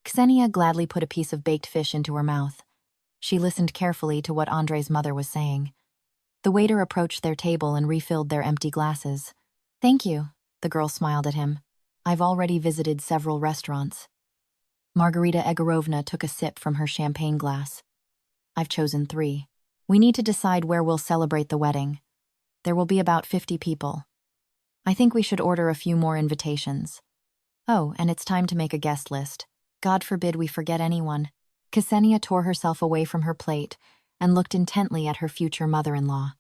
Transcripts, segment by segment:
Ksenia gladly put a piece of baked fish into her mouth. She listened carefully to what Andrei's mother was saying. The waiter approached their table and refilled their empty glasses. "Thank you," the girl smiled at him. "I've already visited several restaurants." Margarita Egorovna took a sip from her champagne glass. "I've chosen 3. We need to decide where we'll celebrate the wedding. There will be about 50 people. I think we should order a few more invitations. Oh, and it's time to make a guest list. God forbid we forget anyone." Ksenia tore herself away from her plate and looked intently at her future mother-in-law.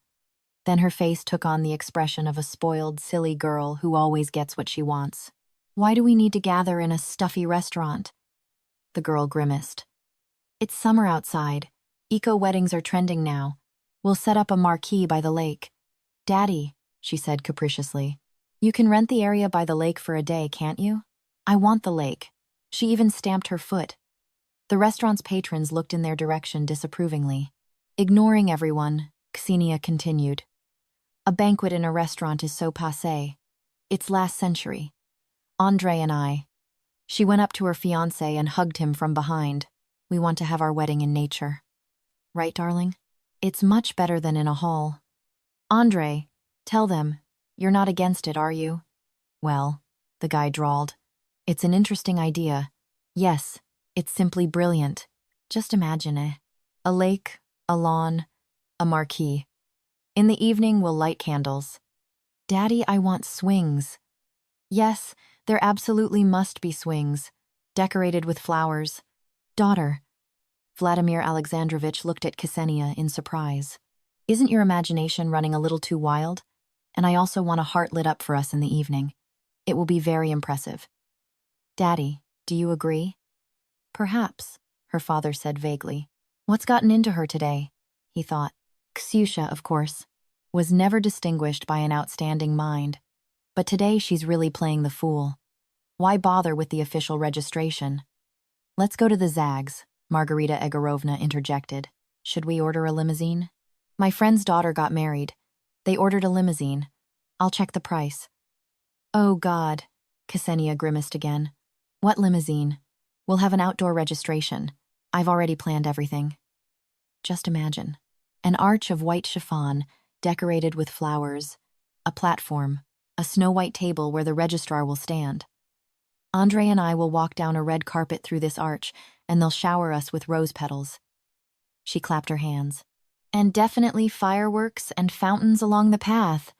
Then her face took on the expression of a spoiled, silly girl who always gets what she wants. "Why do we need to gather in a stuffy restaurant?" The girl grimaced. "It's summer outside. Eco-weddings are trending now. We'll set up a marquee by the lake." "Daddy," she said capriciously, "you can rent the area by the lake for a day, can't you?" "I want the lake." She even stamped her foot. The restaurant's patrons looked in their direction disapprovingly. Ignoring everyone, Ksenia continued. "A banquet in a restaurant is so passé. It's last century. Andrei and I." She went up to her fiancé and hugged him from behind. "We want to have our wedding in nature. Right, darling? It's much better than in a hall." "Andrei, tell them. You're not against it, are you?" "Well," the guy drawled, "it's an interesting idea. Yes, it's simply brilliant. Just imagine it. A lake, a lawn, a marquee. In the evening, we'll light candles." "Daddy, I want swings." "Yes, there absolutely must be swings, decorated with flowers." "Daughter." Vladimir Alexandrovich looked at Ksenia in surprise. "Isn't your imagination running a little too wild? And I also want a heart lit up for us in the evening. It will be very impressive." "Daddy, do you agree?" "Perhaps," her father said vaguely. "What's gotten into her today?" he thought. Ksenia, of course, was never distinguished by an outstanding mind. But today she's really playing the fool. Why bother with the official registration? "Let's go to the Zags," Margarita Egorovna interjected. "Should we order a limousine?" "My friend's daughter got married. They ordered a limousine. I'll check the price." "Oh, God," Ksenia grimaced again. "What limousine? We'll have an outdoor registration. I've already planned everything." Just imagine. An arch of white chiffon, decorated with flowers, a platform, a snow-white table where the registrar will stand. Andrei and I will walk down a red carpet through this arch, and they'll shower us with rose petals. She clapped her hands. "And definitely fireworks and fountains along the path.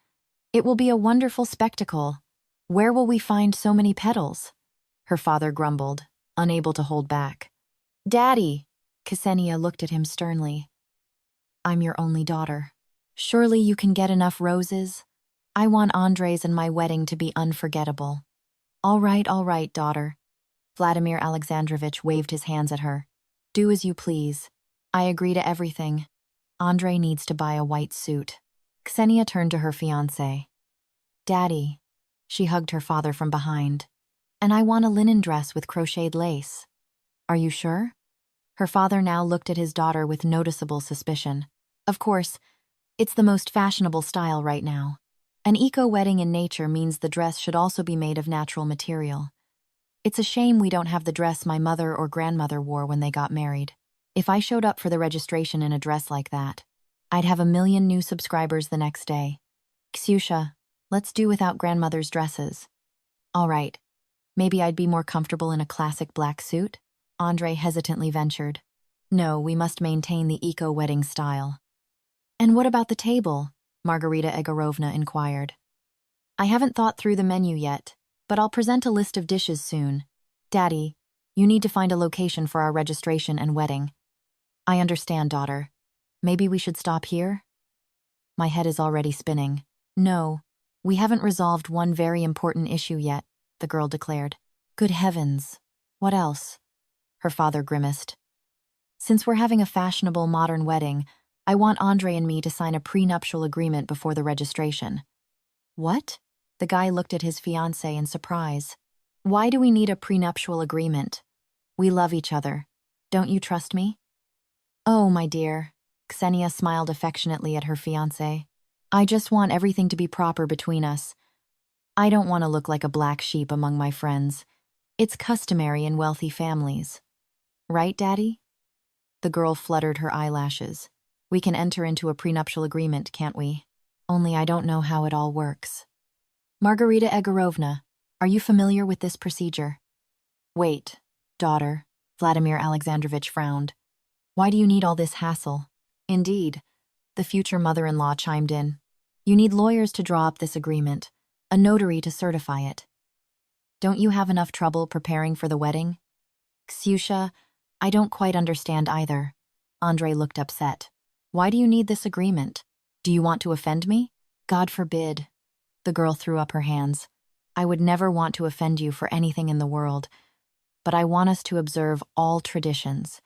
It will be a wonderful spectacle. Where will we find so many petals?" Her father grumbled, unable to hold back. "Daddy," Ksenia looked at him sternly. "I'm your only daughter. Surely you can get enough roses? I want Andrei's and my wedding to be unforgettable." All right, daughter." Vladimir Alexandrovich waved his hands at her. "Do as you please. I agree to everything. Andrei needs to buy a white suit." Ksenia turned to her fiancé. "Daddy," she hugged her father from behind, "and I want a linen dress with crocheted lace." "Are you sure?" Her father now looked at his daughter with noticeable suspicion. "Of course, it's the most fashionable style right now. An eco-wedding in nature means the dress should also be made of natural material. It's a shame we don't have the dress my mother or grandmother wore when they got married. If I showed up for the registration in a dress like that, I'd have 1,000,000 new subscribers the next day. Ksenia, let's do without grandmother's dresses." "All right. Maybe I'd be more comfortable in a classic black suit?" Andrei hesitantly ventured. "No, we must maintain the eco-wedding style." "And what about the table?" Margarita Egorovna inquired. "I haven't thought through the menu yet, but I'll present a list of dishes soon. Daddy, you need to find a location for our registration and wedding." "I understand, daughter. Maybe we should stop here?" My head is already spinning. "No, we haven't resolved one very important issue yet," the girl declared. "Good heavens. What else?" Her father grimaced. "Since we're having a fashionable modern wedding, I want Andrei and me to sign a prenuptial agreement before the registration." "What?" The guy looked at his fiancée in surprise. "Why do we need a prenuptial agreement? We love each other. Don't you trust me?" "Oh, my dear." Ksenia smiled affectionately at her fiancé. "I just want everything to be proper between us. I don't want to look like a black sheep among my friends. It's customary in wealthy families. Right, Daddy? The girl fluttered her eyelashes. We can enter into a prenuptial agreement, can't we? Only I don't know how it all works. Margarita Egorovna, are you familiar with this procedure? Wait, daughter, Vladimir Alexandrovich frowned. Why do you need all this hassle? Indeed, the future mother-in-law chimed in. You need lawyers to draw up this agreement, a notary to certify it. Don't you have enough trouble preparing for the wedding? Ksenia, I don't quite understand either. Andrei looked upset. Why do you need this agreement? Do you want to offend me? God forbid. The girl threw up her hands. I would never want to offend you for anything in the world, but I want us to observe all traditions.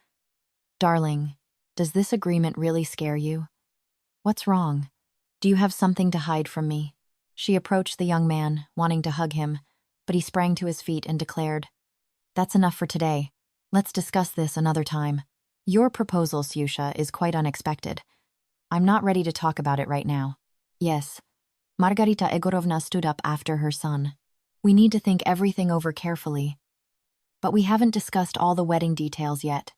Darling, does this agreement really scare you? What's wrong? Do you have something to hide from me? She approached the young man, wanting to hug him, but he sprang to his feet and declared, That's enough for today. Let's discuss this another time. Your proposal, Ksenia, is quite unexpected. I'm not ready to talk about it right now. Yes. Margarita Egorovna stood up after her son. We need to think everything over carefully. But we haven't discussed all the wedding details yet.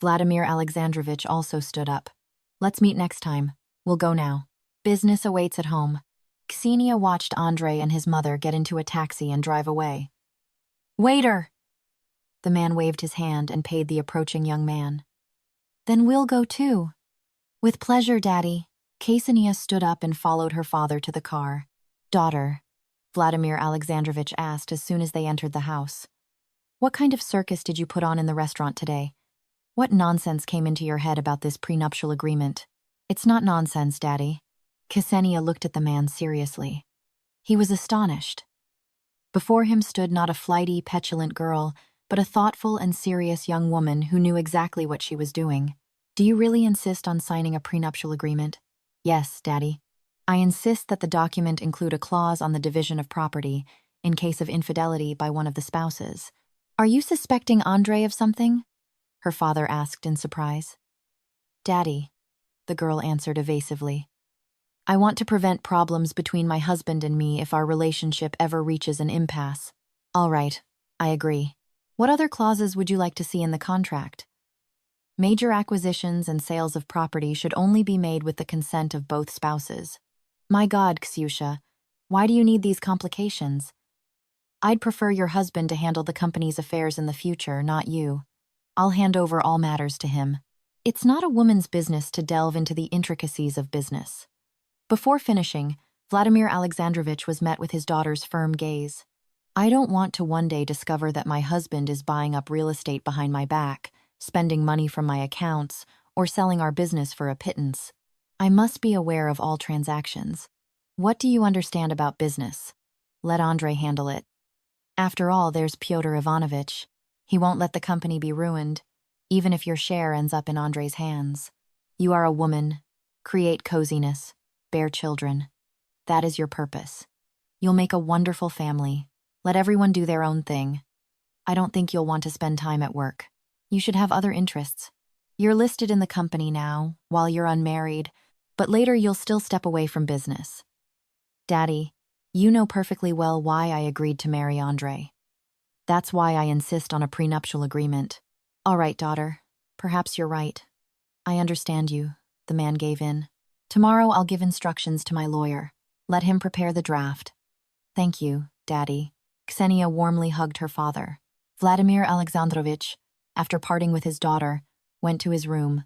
Vladimir Alexandrovich also stood up. Let's meet next time. We'll go now. Business awaits at home. Ksenia watched Andrei and his mother get into a taxi and drive away. Waiter! The man waved his hand and paid the approaching young man. Then we'll go too. With pleasure, Daddy. Ksenia stood up and followed her father to the car. Daughter, Vladimir Alexandrovich asked as soon as they entered the house. What kind of circus did you put on in the restaurant today? What nonsense came into your head about this prenuptial agreement? It's not nonsense, Daddy. Ksenia looked at the man seriously. He was astonished. Before him stood not a flighty, petulant girl, but a thoughtful and serious young woman who knew exactly what she was doing. Do you really insist on signing a prenuptial agreement? Yes, Daddy. I insist that the document include a clause on the division of property in case of infidelity by one of the spouses. Are you suspecting Andrei of something? Her father asked in surprise. Daddy, the girl answered evasively. I want to prevent problems between my husband and me if our relationship ever reaches an impasse. All right, I agree. What other clauses would you like to see in the contract? Major acquisitions and sales of property should only be made with the consent of both spouses. My God, Ksenia, why do you need these complications? I'd prefer your husband to handle the company's affairs in the future, not you. I'll hand over all matters to him. It's not a woman's business to delve into the intricacies of business. Before finishing, Vladimir Alexandrovich was met with his daughter's firm gaze. I don't want to one day discover that my husband is buying up real estate behind my back, spending money from my accounts, or selling our business for a pittance. I must be aware of all transactions. What do you understand about business? Let Andrei handle it. After all, there's Pyotr Ivanovich. He won't let the company be ruined, even if your share ends up in Andrei's hands. You are a woman. Create coziness. Bear children. That is your purpose. You'll make a wonderful family. Let everyone do their own thing. I don't think you'll want to spend time at work. You should have other interests. You're listed in the company now, while you're unmarried, but later you'll still step away from business. Daddy, you know perfectly well why I agreed to marry Andrei. That's why I insist on a prenuptial agreement. All right, daughter. Perhaps you're right. I understand you. The man gave in. Tomorrow I'll give instructions to my lawyer. Let him prepare the draft. Thank you, Daddy. Ksenia warmly hugged her father. Vladimir Alexandrovich, after parting with his daughter, went to his room.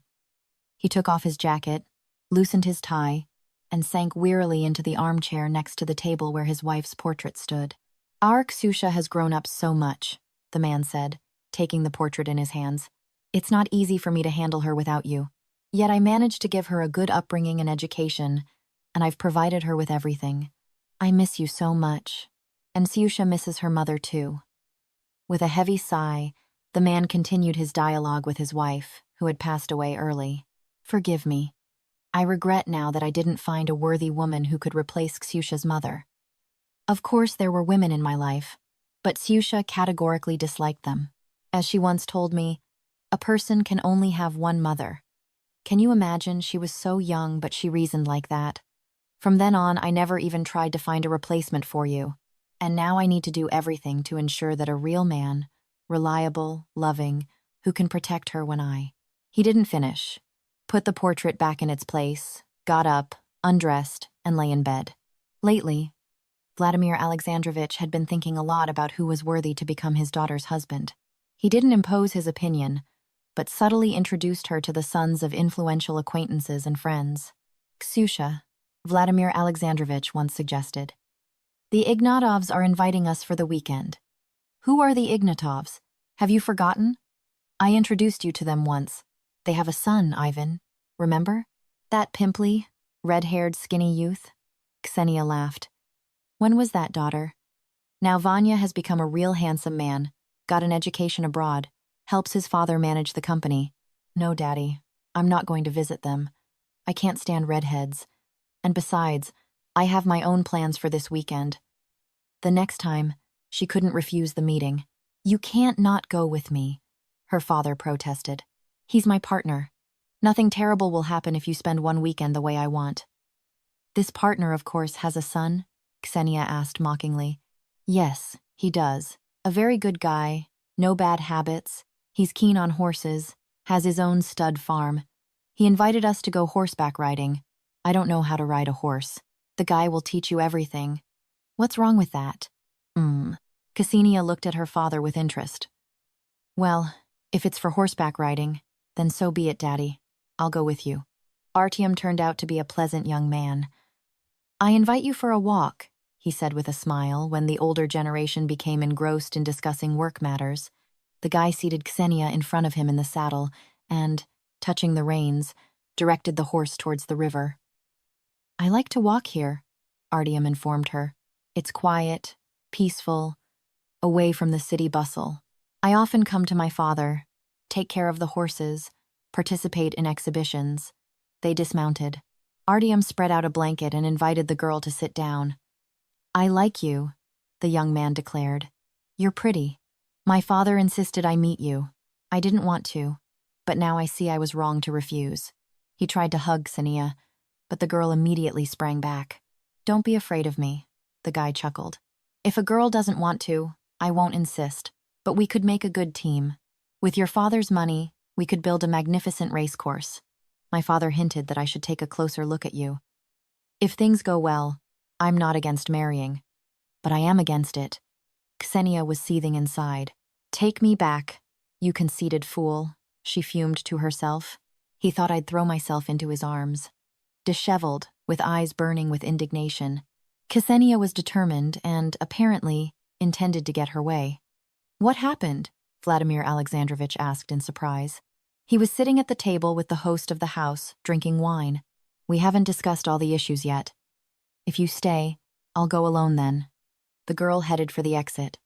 He took off his jacket, loosened his tie, and sank wearily into the armchair next to the table where his wife's portrait stood. Our Ksenia has grown up so much, the man said, taking the portrait in his hands. It's not easy for me to handle her without you. Yet I managed to give her a good upbringing and education, and I've provided her with everything. I miss you so much. And Ksenia misses her mother too. With a heavy sigh, the man continued his dialogue with his wife, who had passed away early. Forgive me. I regret now that I didn't find a worthy woman who could replace Ksenia's mother. Of course there were women in my life, but Ksenia categorically disliked them. As she once told me, a person can only have one mother. Can you imagine? She was so young, but she reasoned like that. From then on, I never even tried to find a replacement for you. And now I need to do everything to ensure that a real man, reliable, loving, who can protect her when He didn't finish. Put the portrait back in its place, got up, undressed, and lay in bed. Lately, Vladimir Alexandrovich had been thinking a lot about who was worthy to become his daughter's husband. He didn't impose his opinion, but subtly introduced her to the sons of influential acquaintances and friends. Ksenia, Vladimir Alexandrovich once suggested. The Ignatovs are inviting us for the weekend. Who are the Ignatovs? Have you forgotten? I introduced you to them once. They have a son, Ivan. Remember? That pimply, red-haired, skinny youth? Ksenia laughed. When was that, daughter? Now Vanya has become a real handsome man, got an education abroad, helps his father manage the company. No, Daddy, I'm not going to visit them. I can't stand redheads. And besides, I have my own plans for this weekend. The next time, she couldn't refuse the meeting. You can't not go with me, her father protested. He's my partner. Nothing terrible will happen if you spend one weekend the way I want. This partner, of course, has a son? Ksenia asked mockingly. Yes, he does. A very good guy, no bad habits. He's keen on horses, has his own stud farm. He invited us to go horseback riding. I don't know how to ride a horse. The guy will teach you everything. What's wrong with that? Ksenia looked at her father with interest. Well, if it's for horseback riding, then so be it, Daddy. I'll go with you. Artyom turned out to be a pleasant young man. I invite you for a walk, he said with a smile when the older generation became engrossed in discussing work matters. The guy seated Ksenia in front of him in the saddle and, touching the reins, directed the horse towards the river. I like to walk here, Artyom informed her. It's quiet, peaceful, away from the city bustle. I often come to my father, take care of the horses, participate in exhibitions. They dismounted. Artyom spread out a blanket and invited the girl to sit down. I like you, the young man declared. You're pretty. My father insisted I meet you. I didn't want to, but now I see I was wrong to refuse. He tried to hug Ksenia, but the girl immediately sprang back. Don't be afraid of me, the guy chuckled. If a girl doesn't want to, I won't insist, but we could make a good team. With your father's money, we could build a magnificent racecourse. My father hinted that I should take a closer look at you. If things go well, I'm not against marrying, but I am against it. Ksenia was seething inside. Take me back, you conceited fool, she fumed to herself. He thought I'd throw myself into his arms. Disheveled, with eyes burning with indignation, Ksenia was determined and, apparently, intended to get her way. What happened? Vladimir Alexandrovich asked in surprise. He was sitting at the table with the host of the house, drinking wine. We haven't discussed all the issues yet. If you stay, I'll go alone then. The girl headed for the exit.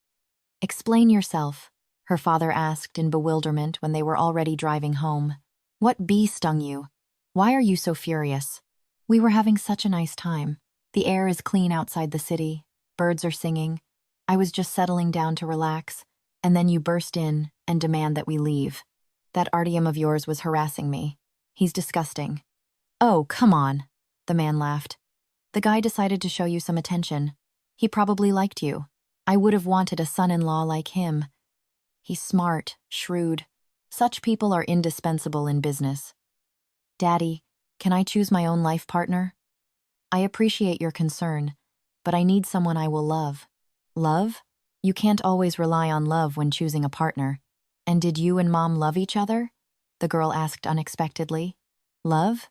Explain yourself, her father asked in bewilderment when they were already driving home. What bee stung you? Why are you so furious? We were having such a nice time. The air is clean outside the city. Birds are singing. I was just settling down to relax, and then you burst in and demand that we leave. That Artyom of yours was harassing me. He's disgusting. Oh, come on, the man laughed. The guy decided to show you some attention. He probably liked you. I would have wanted a son-in-law like him. He's smart, shrewd. Such people are indispensable in business. Daddy, can I choose my own life partner? I appreciate your concern, but I need someone I will love. Love? You can't always rely on love when choosing a partner. And did you and Mom love each other? The girl asked unexpectedly. Love?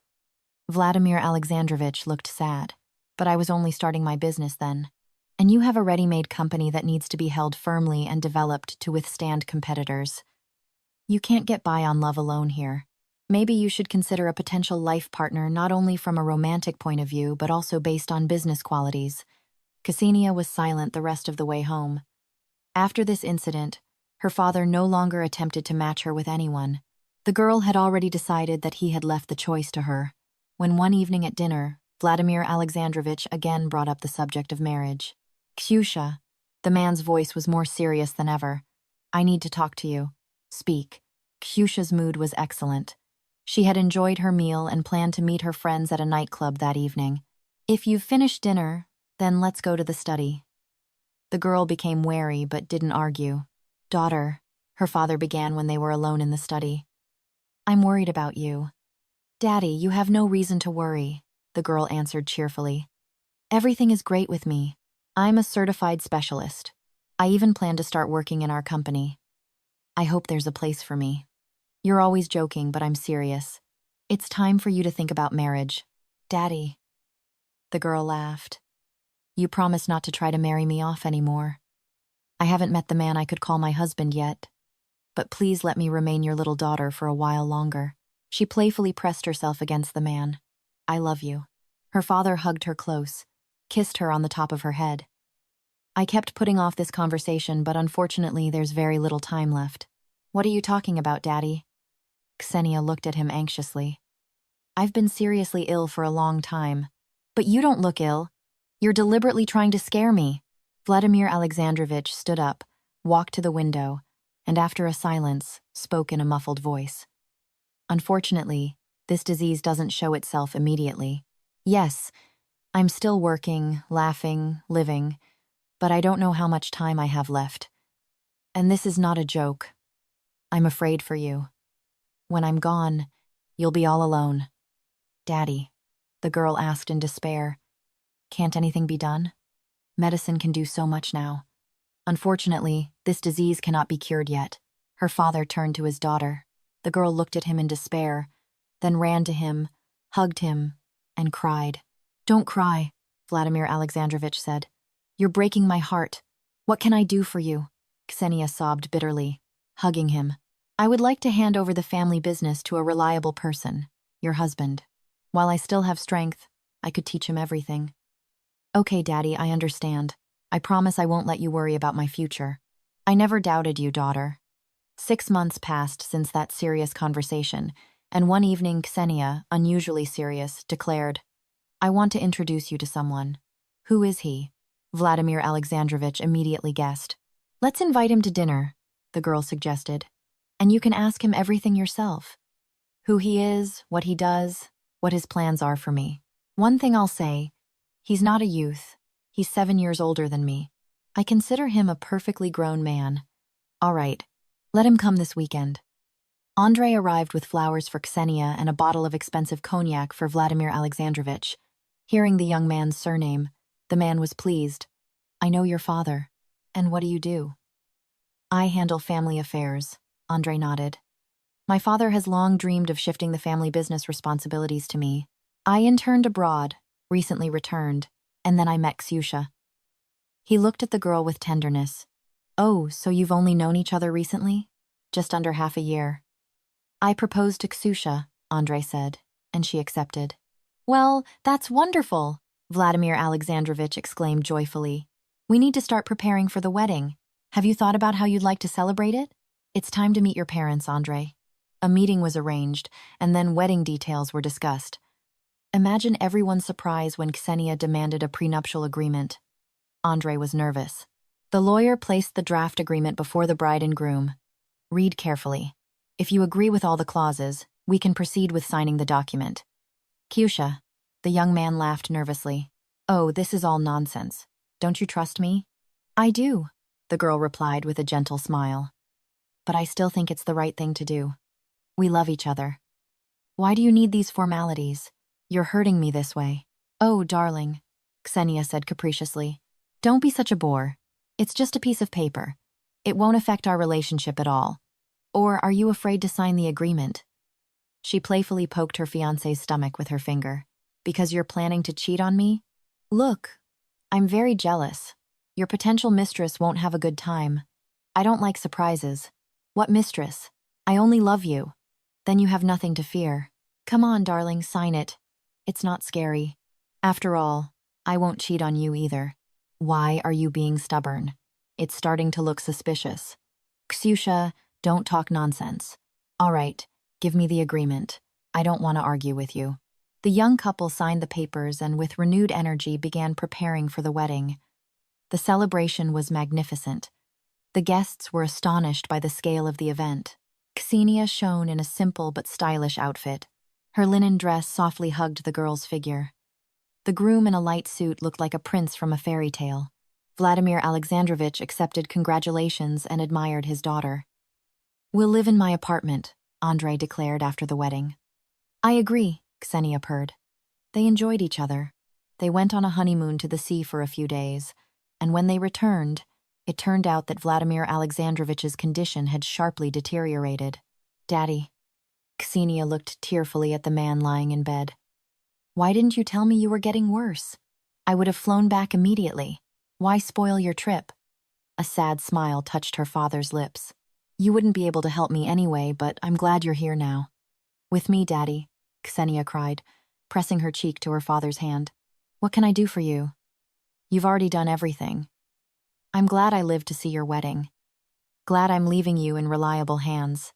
Vladimir Alexandrovich looked sad. But I was only starting my business then. And you have a ready-made company that needs to be held firmly and developed to withstand competitors. You can't get by on love alone here. Maybe you should consider a potential life partner not only from a romantic point of view, but also based on business qualities. Ksenia was silent the rest of the way home. After this incident, her father no longer attempted to match her with anyone. The girl had already decided that he had left the choice to her. When one evening at dinner, Vladimir Alexandrovich again brought up the subject of marriage. Ksenia, the man's voice was more serious than ever. I need to talk to you. Speak. Ksenia's mood was excellent. She had enjoyed her meal and planned to meet her friends at a nightclub that evening. If you've finished dinner, then let's go to the study. The girl became wary but didn't argue. "Daughter," her father began when they were alone in the study. "I'm worried about you." "Daddy, you have no reason to worry," the girl answered cheerfully. "Everything is great with me. I'm a certified specialist. I even plan to start working in our company. I hope there's a place for me. You're always joking, but I'm serious. It's time for you to think about marriage." "Daddy." The girl laughed. "You promised not to try to marry me off anymore. I haven't met the man I could call my husband yet. But please let me remain your little daughter for a while longer." She playfully pressed herself against the man. "I love you." Her father hugged her close, kissed her on the top of her head. "I kept putting off this conversation, but unfortunately there's very little time left." "What are you talking about, Daddy?" Ksenia looked at him anxiously. "I've been seriously ill for a long time." "But you don't look ill. You're deliberately trying to scare me." Vladimir Alexandrovich stood up, walked to the window, and after a silence, spoke in a muffled voice. "Unfortunately, this disease doesn't show itself immediately. Yes, I'm still working, laughing, living, but I don't know how much time I have left. And this is not a joke. I'm afraid for you. When I'm gone, you'll be all alone." "Daddy," the girl asked in despair, "can't anything be done? Medicine can do so much now." "Unfortunately, this disease cannot be cured yet." Her father turned to his daughter. The girl looked at him in despair, then ran to him, hugged him, and cried. "Don't cry," Vladimir Alexandrovich said. "You're breaking my heart. What can I do for you?" Ksenia sobbed bitterly, hugging him. "I would like to hand over the family business to a reliable person, your husband. While I still have strength, I could teach him everything." "Okay, Daddy, I understand. I promise I won't let you worry about my future. I never doubted you, daughter." 6 months passed since that serious conversation, and one evening Ksenia, unusually serious, declared, "I want to introduce you to someone." "Who is he?" Vladimir Alexandrovich immediately guessed. "Let's invite him to dinner," the girl suggested. "And you can ask him everything yourself. Who he is, what he does, what his plans are for me. One thing I'll say, he's not a youth. He's 7 years older than me. I consider him a perfectly grown man. All right, let him come this weekend." Andrei arrived with flowers for Ksenia and a bottle of expensive cognac for Vladimir Alexandrovich. Hearing the young man's surname, the man was pleased. "I know your father. And what do you do?" "I handle family affairs," Andrei nodded. "My father has long dreamed of shifting the family business responsibilities to me. I interned abroad, recently returned, and then I met Ksenia." He looked at the girl with tenderness. "Oh, so you've only known each other recently?" "Just under half a year." "I proposed to Ksenia," Andrei said, and she accepted. "Well, that's wonderful," Vladimir Alexandrovich exclaimed joyfully. "We need to start preparing for the wedding. Have you thought about how you'd like to celebrate it?" "It's time to meet your parents, Andrei." A meeting was arranged, and then wedding details were discussed. Imagine everyone's surprise when Ksenia demanded a prenuptial agreement. Andrei was nervous. The lawyer placed the draft agreement before the bride and groom. "Read carefully. If you agree with all the clauses, we can proceed with signing the document." "Ksenia," the young man laughed nervously. "Oh, this is all nonsense. Don't you trust me?" "I do," the girl replied with a gentle smile. "But I still think it's the right thing to do. We love each other. Why do you need these formalities? You're hurting me this way." "Oh, darling," Ksenia said capriciously. "Don't be such a bore. It's just a piece of paper. It won't affect our relationship at all. Or are you afraid to sign the agreement?" She playfully poked her fiancé's stomach with her finger. "Because you're planning to cheat on me? Look, I'm very jealous. Your potential mistress won't have a good time. I don't like surprises." "What mistress? I only love you. Then you have nothing to fear. Come on, darling, sign it. It's not scary. After all, I won't cheat on you either." "Why are you being stubborn? It's starting to look suspicious." "Ksenia, don't talk nonsense. All right, give me the agreement. I don't want to argue with you." The young couple signed the papers and with renewed energy began preparing for the wedding. The celebration was magnificent. The guests were astonished by the scale of the event. Ksenia shone in a simple but stylish outfit. Her linen dress softly hugged the girl's figure. The groom in a light suit looked like a prince from a fairy tale. Vladimir Alexandrovich accepted congratulations and admired his daughter. "We'll live in my apartment," Andrei declared after the wedding. "I agree," Ksenia purred. They enjoyed each other. They went on a honeymoon to the sea for a few days, and when they returned, it turned out that Vladimir Alexandrovich's condition had sharply deteriorated. "Daddy." Ksenia looked tearfully at the man lying in bed. "Why didn't you tell me you were getting worse? I would have flown back immediately. Why spoil your trip?" A sad smile touched her father's lips. "You wouldn't be able to help me anyway, but I'm glad you're here now." "With me, Daddy," Ksenia cried, pressing her cheek to her father's hand. "What can I do for you?" "You've already done everything. I'm glad I lived to see your wedding. Glad I'm leaving you in reliable hands.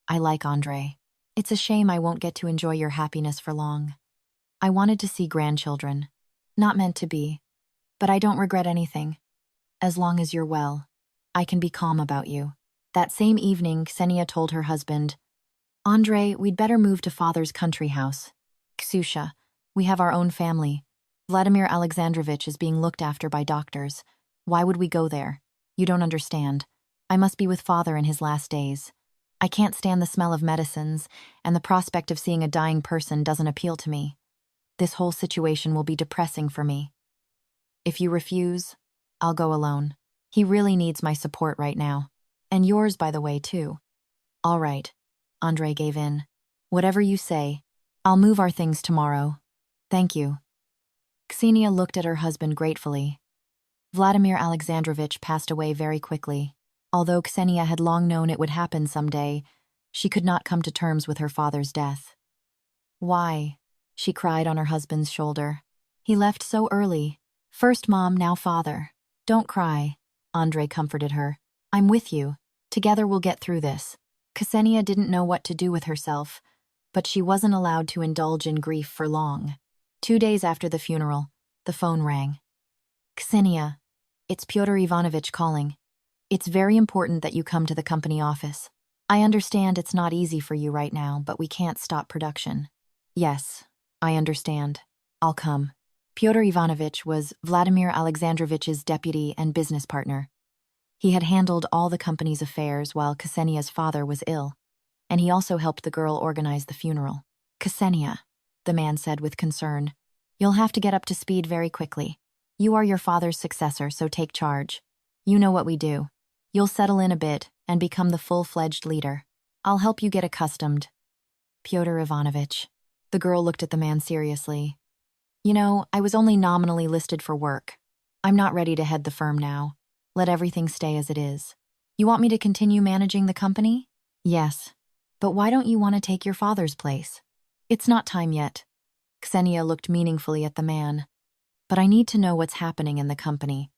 I like Andrei. It's a shame I won't get to enjoy your happiness for long. I wanted to see grandchildren. Not meant to be. But I don't regret anything. As long as you're well, I can be calm about you." That same evening, Ksenia told her husband, "Andrei, we'd better move to father's country house. Ksusha, we have our own family. Vladimir Alexandrovich is being looked after by doctors. Why would we go there? You don't understand. I must be with father in his last days. I can't stand the smell of medicines, and the prospect of seeing a dying person doesn't appeal to me. This whole situation will be depressing for me. If you refuse, I'll go alone. He really needs my support right now. And yours, by the way, too." "All right," Andrei gave in. "Whatever you say. I'll move our things tomorrow. Thank you." Ksenia looked at her husband gratefully. Vladimir Alexandrovich passed away very quickly. Although Ksenia had long known it would happen someday, she could not come to terms with her father's death. "Why?" she cried on her husband's shoulder. "He left so early. First mom, now father. Don't cry," Andrei comforted her. "I'm with you. Together we'll get through this." Ksenia didn't know what to do with herself, but she wasn't allowed to indulge in grief for long. 2 days after the funeral, the phone rang. "Ksenia, it's Pyotr Ivanovich calling. It's very important that you come to the company office. I understand it's not easy for you right now, but we can't stop production." "Yes, I understand. I'll come." Pyotr Ivanovich was Vladimir Alexandrovich's deputy and business partner. He had handled all the company's affairs while Ksenia's father was ill, and he also helped the girl organize the funeral. "Ksenia," the man said with concern, "you'll have to get up to speed very quickly. You are your father's successor, so take charge. You know what we do. You'll settle in a bit and become the full-fledged leader. I'll help you get accustomed." "Pyotr Ivanovich." The girl looked at the man seriously. "You know, I was only nominally listed for work. I'm not ready to head the firm now. Let everything stay as it is. You want me to continue managing the company?" "Yes. But why don't you want to take your father's place?" "It's not time yet." Ksenia looked meaningfully at the man. "But I need to know what's happening in the company."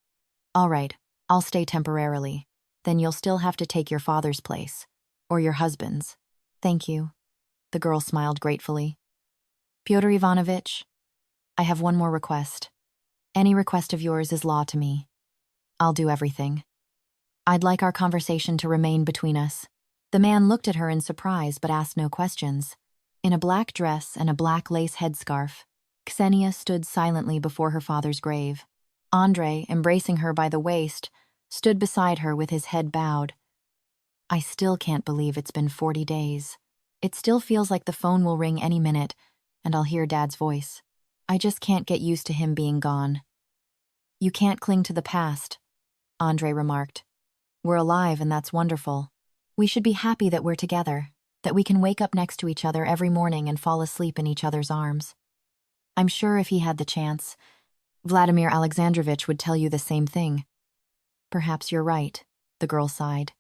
"All right, I'll stay temporarily. Then you'll still have to take your father's place. Or your husband's." "Thank you." The girl smiled gratefully. "Pyotr Ivanovich, I have one more request. Any request of yours is law to me. I'll do everything. I'd like our conversation to remain between us." The man looked at her in surprise but asked no questions. In a black dress and a black lace headscarf, Ksenia stood silently before her father's grave. Andrei, embracing her by the waist, stood beside her with his head bowed. "I still can't believe it's been 40 days. It still feels like the phone will ring any minute, and I'll hear Dad's voice. I just can't get used to him being gone." "You can't cling to the past," Andrei remarked. "We're alive, and that's wonderful. We should be happy that we're together, that we can wake up next to each other every morning and fall asleep in each other's arms. I'm sure if he had the chance, Vladimir Alexandrovich would tell you the same thing." "Perhaps you're right," the girl sighed.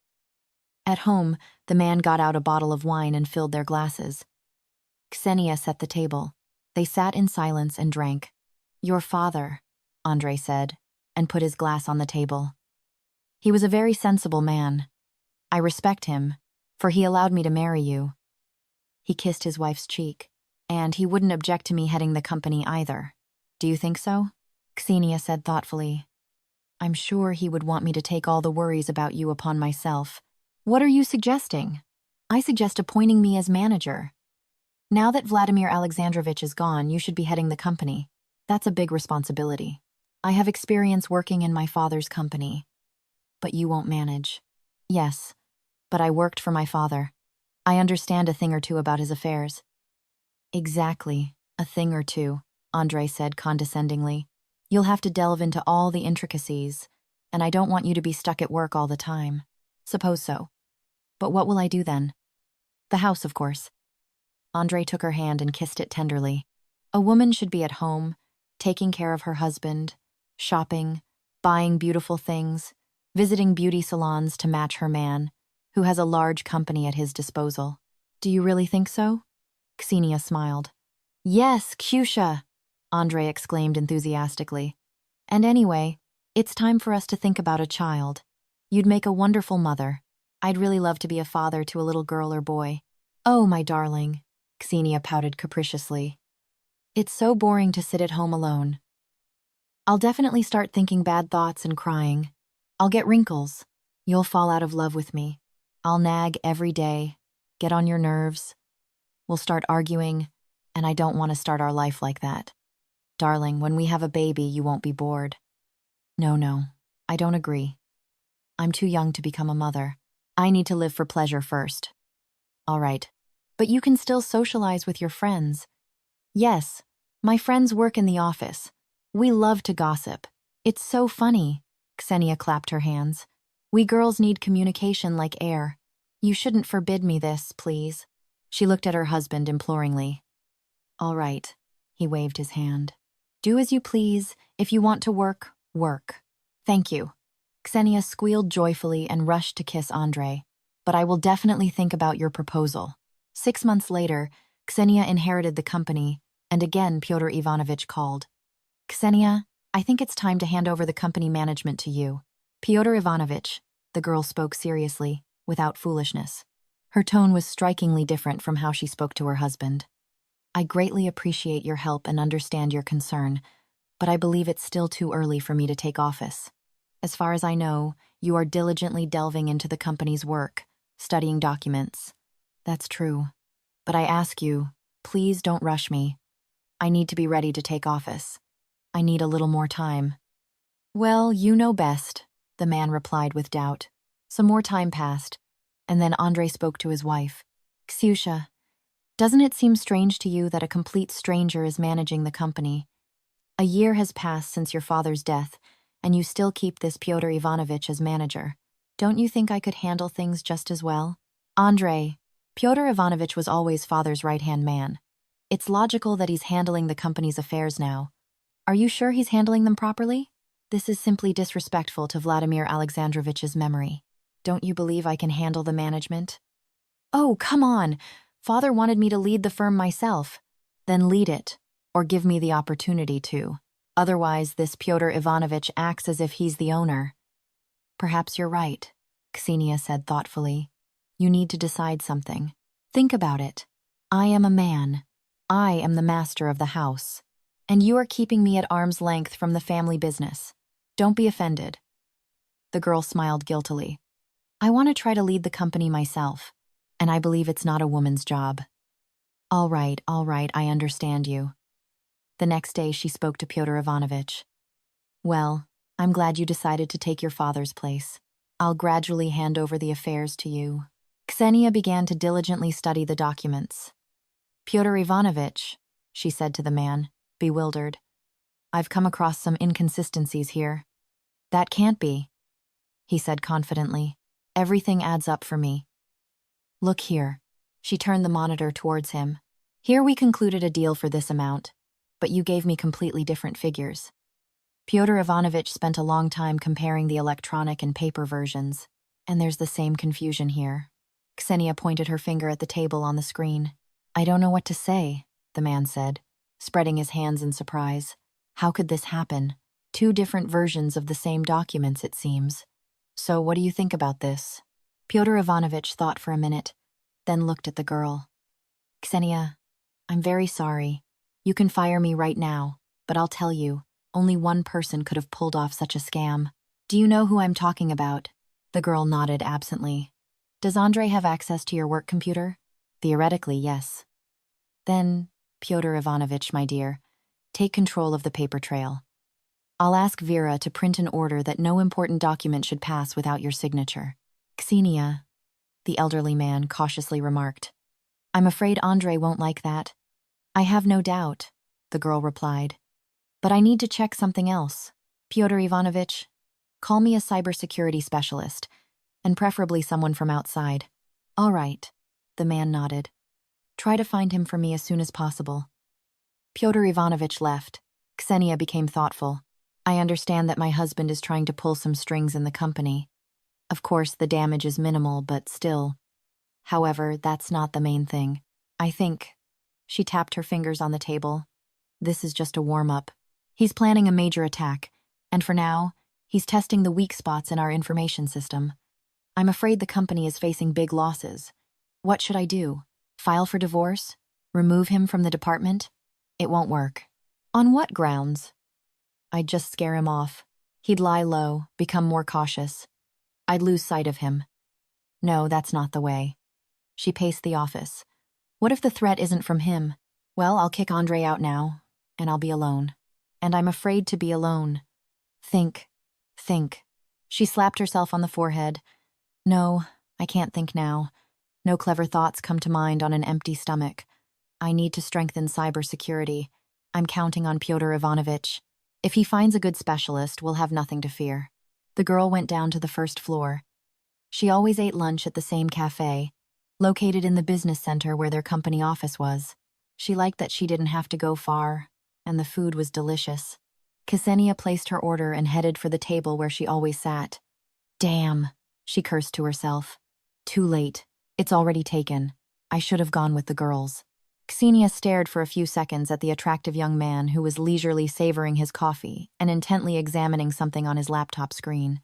At home, the man got out a bottle of wine and filled their glasses. Ksenia set the table. They sat in silence and drank. "Your father," Andrei said, and put his glass on the table. "He was a very sensible man. I respect him, for he allowed me to marry you." He kissed his wife's cheek. "And he wouldn't object to me heading the company either. Do you think so?" Ksenia said thoughtfully. "I'm sure he would want me to take all the worries about you upon myself." "What are you suggesting?" "I suggest appointing me as manager. Now that Vladimir Alexandrovich is gone, you should be heading the company. That's a big responsibility." I have experience working in my father's company. But you won't manage. Yes, but I worked for my father. I understand a thing or two about his affairs. Exactly, a thing or two, Andrei said condescendingly. You'll have to delve into all the intricacies, and I don't want you to be stuck at work all the time. Suppose so. But what will I do then? The house, of course. Andrei took her hand and kissed it tenderly. A woman should be at home, taking care of her husband, shopping, buying beautiful things, visiting beauty salons to match her man, who has a large company at his disposal. Do you really think so? Ksenia smiled. Yes, Ksenia, Andrei exclaimed enthusiastically. And anyway, it's time for us to think about a child. You'd make a wonderful mother. I'd really love to be a father to a little girl or boy. Oh, my darling, Ksenia pouted capriciously. It's so boring to sit at home alone. I'll definitely start thinking bad thoughts and crying. I'll get wrinkles. You'll fall out of love with me. I'll nag every day, get on your nerves. We'll start arguing, and I don't want to start our life like that. Darling, when we have a baby, you won't be bored. No, I don't agree. I'm too young to become a mother. I need to live for pleasure first. All right, but you can still socialize with your friends. Yes, my friends work in the office. We love to gossip. It's so funny. Ksenia clapped her hands. We girls need communication like air. You shouldn't forbid me this, please. She looked at her husband imploringly. All right, he waved his hand. Do as you please. If you want to work, work. Thank you. Ksenia squealed joyfully and rushed to kiss Andrei. But I will definitely think about your proposal. 6 months later, Ksenia inherited the company, and again Pyotr Ivanovich called. Ksenia, I think it's time to hand over the company management to you. Pyotr Ivanovich, the girl spoke seriously, without foolishness. Her tone was strikingly different from how she spoke to her husband. I greatly appreciate your help and understand your concern, but I believe it's still too early for me to take office. As far as I know, you are diligently delving into the company's work, studying documents. That's true. But I ask you, please don't rush me. I need to be ready to take office. I need a little more time. Well, you know best, the man replied with doubt. Some more time passed, and then Andrei spoke to his wife. Ksenia, doesn't it seem strange to you that a complete stranger is managing the company? A year has passed since your father's death, and you still keep this Pyotr Ivanovich as manager. Don't you think I could handle things just as well? Andrei, Pyotr Ivanovich was always father's right-hand man. It's logical that he's handling the company's affairs now. Are you sure he's handling them properly? This is simply disrespectful to Vladimir Alexandrovich's memory. Don't you believe I can handle the management? Oh, come on! Father wanted me to lead the firm myself. Then lead it, or give me the opportunity to. Otherwise, this Pyotr Ivanovich acts as if he's the owner. Perhaps you're right, Ksenia said thoughtfully. You need to decide something. Think about it. I am a man. I am the master of the house. And you are keeping me at arm's length from the family business. Don't be offended. The girl smiled guiltily. I want to try to lead the company myself, and I believe it's not a woman's job. All right, I understand you. The next day she spoke to Pyotr Ivanovich. Well, I'm glad you decided to take your father's place. I'll gradually hand over the affairs to you. Ksenia began to diligently study the documents. Pyotr Ivanovich, she said to the man, bewildered. I've come across some inconsistencies here. That can't be, he said confidently. Everything adds up for me. Look here. She turned the monitor towards him. Here we concluded a deal for this amount, but you gave me completely different figures. Pyotr Ivanovich spent a long time comparing the electronic and paper versions, and there's the same confusion here. Ksenia pointed her finger at the table on the screen. I don't know what to say, the man said, spreading his hands in surprise. How could this happen? 2 different versions of the same documents, it seems. So what do you think about this? Pyotr Ivanovich thought for a minute, then looked at the girl. Ksenia, I'm very sorry. You can fire me right now, but I'll tell you, only one person could have pulled off such a scam. Do you know who I'm talking about? The girl nodded absently. Does Andrei have access to your work computer? Theoretically, yes. Then, Pyotr Ivanovich, my dear, take control of the paper trail. I'll ask Vera to print an order that no important document should pass without your signature. Ksenia, the elderly man cautiously remarked. I'm afraid Andrei won't like that. I have no doubt, the girl replied. But I need to check something else. Pyotr Ivanovich, call me a cybersecurity specialist, and preferably someone from outside. All right, the man nodded. Try to find him for me as soon as possible. Pyotr Ivanovich left. Ksenia became thoughtful. I understand that my husband is trying to pull some strings in the company. Of course, the damage is minimal, but still. However, that's not the main thing. I think, she tapped her fingers on the table, this is just a warm-up. He's planning a major attack, and for now, he's testing the weak spots in our information system. I'm afraid the company is facing big losses. What should I do? File for divorce? Remove him from the department? It won't work. On what grounds? I'd just scare him off. He'd lie low, become more cautious. I'd lose sight of him. No, that's not the way. She paced the office. What if the threat isn't from him? Well, I'll kick Andrei out now, and I'll be alone. And I'm afraid to be alone. Think. She slapped herself on the forehead. No, I can't think now. No clever thoughts come to mind on an empty stomach. I need to strengthen cybersecurity. I'm counting on Pyotr Ivanovich. If he finds a good specialist, we'll have nothing to fear. The girl went down to the first floor. She always ate lunch at the same cafe, located in the business center where their company office was. She liked that she didn't have to go far, and the food was delicious. Ksenia placed her order and headed for the table where she always sat. Damn, she cursed to herself. Too late. It's already taken. I should have gone with the girls. Ksenia stared for a few seconds at the attractive young man who was leisurely savoring his coffee and intently examining something on his laptop screen.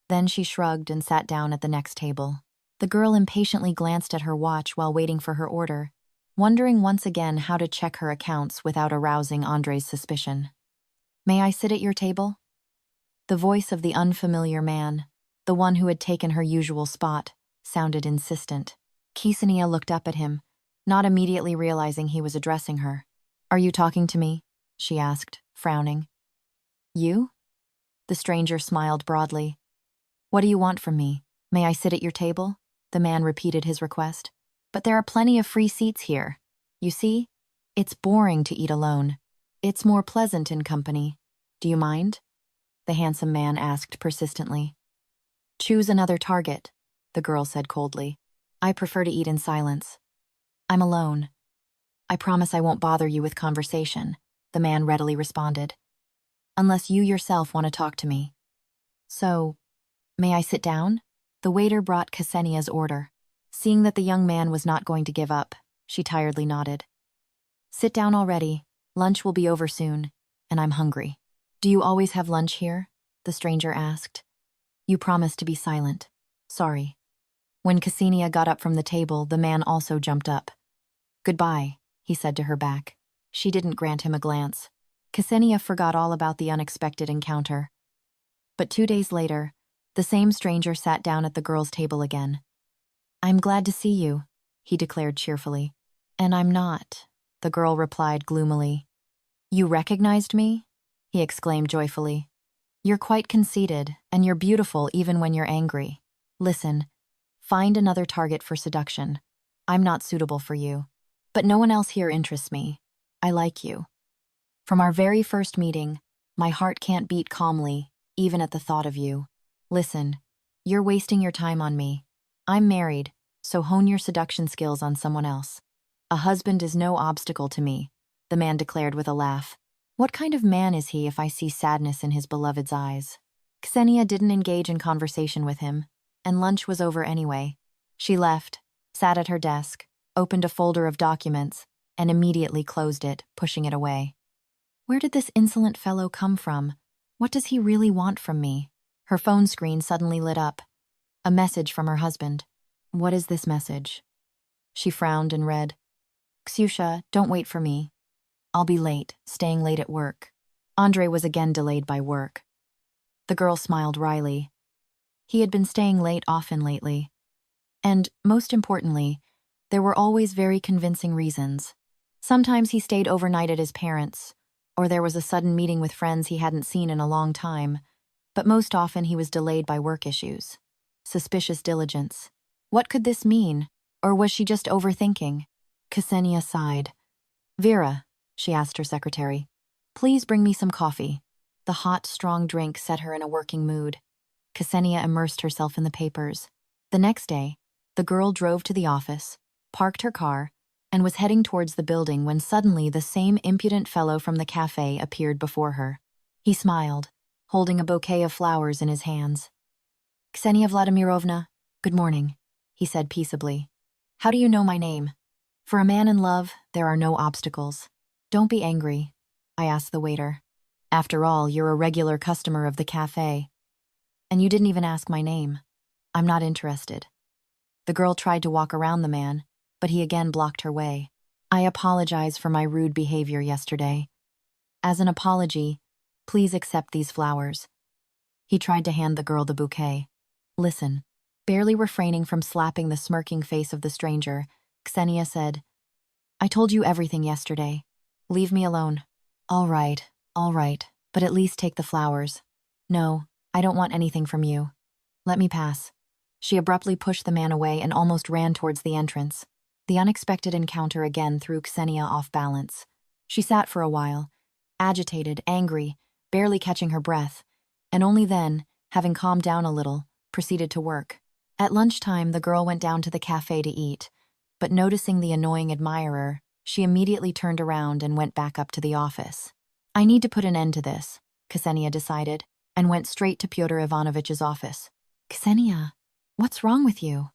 Then she shrugged and sat down at the next table. The girl impatiently glanced at her watch while waiting for her order, wondering once again how to check her accounts without arousing Andrei's suspicion. May I sit at your table? The voice of the unfamiliar man, the one who had taken her usual spot, sounded insistent. Ksenia looked up at him, not immediately realizing he was addressing her. Are you talking to me? She asked, frowning. You? The stranger smiled broadly. What do you want from me? May I sit at your table? The man repeated his request. But there are plenty of free seats here. You see? It's boring to eat alone. It's more pleasant in company. Do you mind? The handsome man asked persistently. Choose another target, the girl said coldly. I prefer to eat in silence. I'm alone. I promise I won't bother you with conversation, the man readily responded. Unless you yourself want to talk to me. So, may I sit down? The waiter brought Ksenia's order. Seeing that the young man was not going to give up, she tiredly nodded. Sit down already. Lunch will be over soon, and I'm hungry. Do you always have lunch here? The stranger asked. You promised to be silent. Sorry. When Ksenia got up from the table, the man also jumped up. Goodbye, he said to her back. She didn't grant him a glance. Ksenia forgot all about the unexpected encounter. But 2 days later, the same stranger sat down at the girl's table again. I'm glad to see you, he declared cheerfully. And I'm not, the girl replied gloomily. You recognized me? He exclaimed joyfully. You're quite conceited, and you're beautiful even when you're angry. Listen, find another target for seduction. I'm not suitable for you. But no one else here interests me. I like you. From our very first meeting, my heart can't beat calmly, even at the thought of you. Listen, you're wasting your time on me. I'm married, so hone your seduction skills on someone else. A husband is no obstacle to me, the man declared with a laugh. What kind of man is he if I see sadness in his beloved's eyes? Ksenia didn't engage in conversation with him, and lunch was over anyway. She left, sat at her desk, opened a folder of documents, and immediately closed it, pushing it away. Where did this insolent fellow come from? What does he really want from me? Her phone screen suddenly lit up. A message from her husband. What is this message? She frowned and read, Ksyusha, don't wait for me. I'll be late, staying late at work. Andrei was again delayed by work. The girl smiled wryly. He had been staying late often lately. And, most importantly, there were always very convincing reasons. Sometimes he stayed overnight at his parents', or there was a sudden meeting with friends he hadn't seen in a long time, but most often he was delayed by work issues. Suspicious diligence. What could this mean? Or was she just overthinking? Ksenia sighed. "Vera," she asked her secretary, "please bring me some coffee." The hot, strong drink set her in a working mood. Ksenia immersed herself in the papers. The next day, the girl drove to the office, parked her car, and was heading towards the building when suddenly the same impudent fellow from the cafe appeared before her. He smiled, holding a bouquet of flowers in his hands. "Ksenia Vladimirovna, good morning," he said peaceably. "How do you know my name? For a man in love, there are no obstacles. Don't be angry," I asked the waiter. "After all, you're a regular customer of the cafe. And you didn't even ask my name. I'm not interested." The girl tried to walk around the man, but he again blocked her way. "I apologize for my rude behavior yesterday. As an apology, please accept these flowers." He tried to hand the girl the bouquet. "Listen." Barely refraining from slapping the smirking face of the stranger, Ksenia said, "I told you everything yesterday. Leave me alone." All right, but at least take the flowers." "No, I don't want anything from you. Let me pass." She abruptly pushed the man away and almost ran towards the entrance. The unexpected encounter again threw Ksenia off balance. She sat for a while, agitated, angry, barely catching her breath, and only then, having calmed down a little, proceeded to work. At lunchtime, the girl went down to the cafe to eat, but noticing the annoying admirer, she immediately turned around and went back up to the office. "I need to put an end to this," Ksenia decided, and went straight to Pyotr Ivanovich's office. "Ksenia, what's wrong with you?"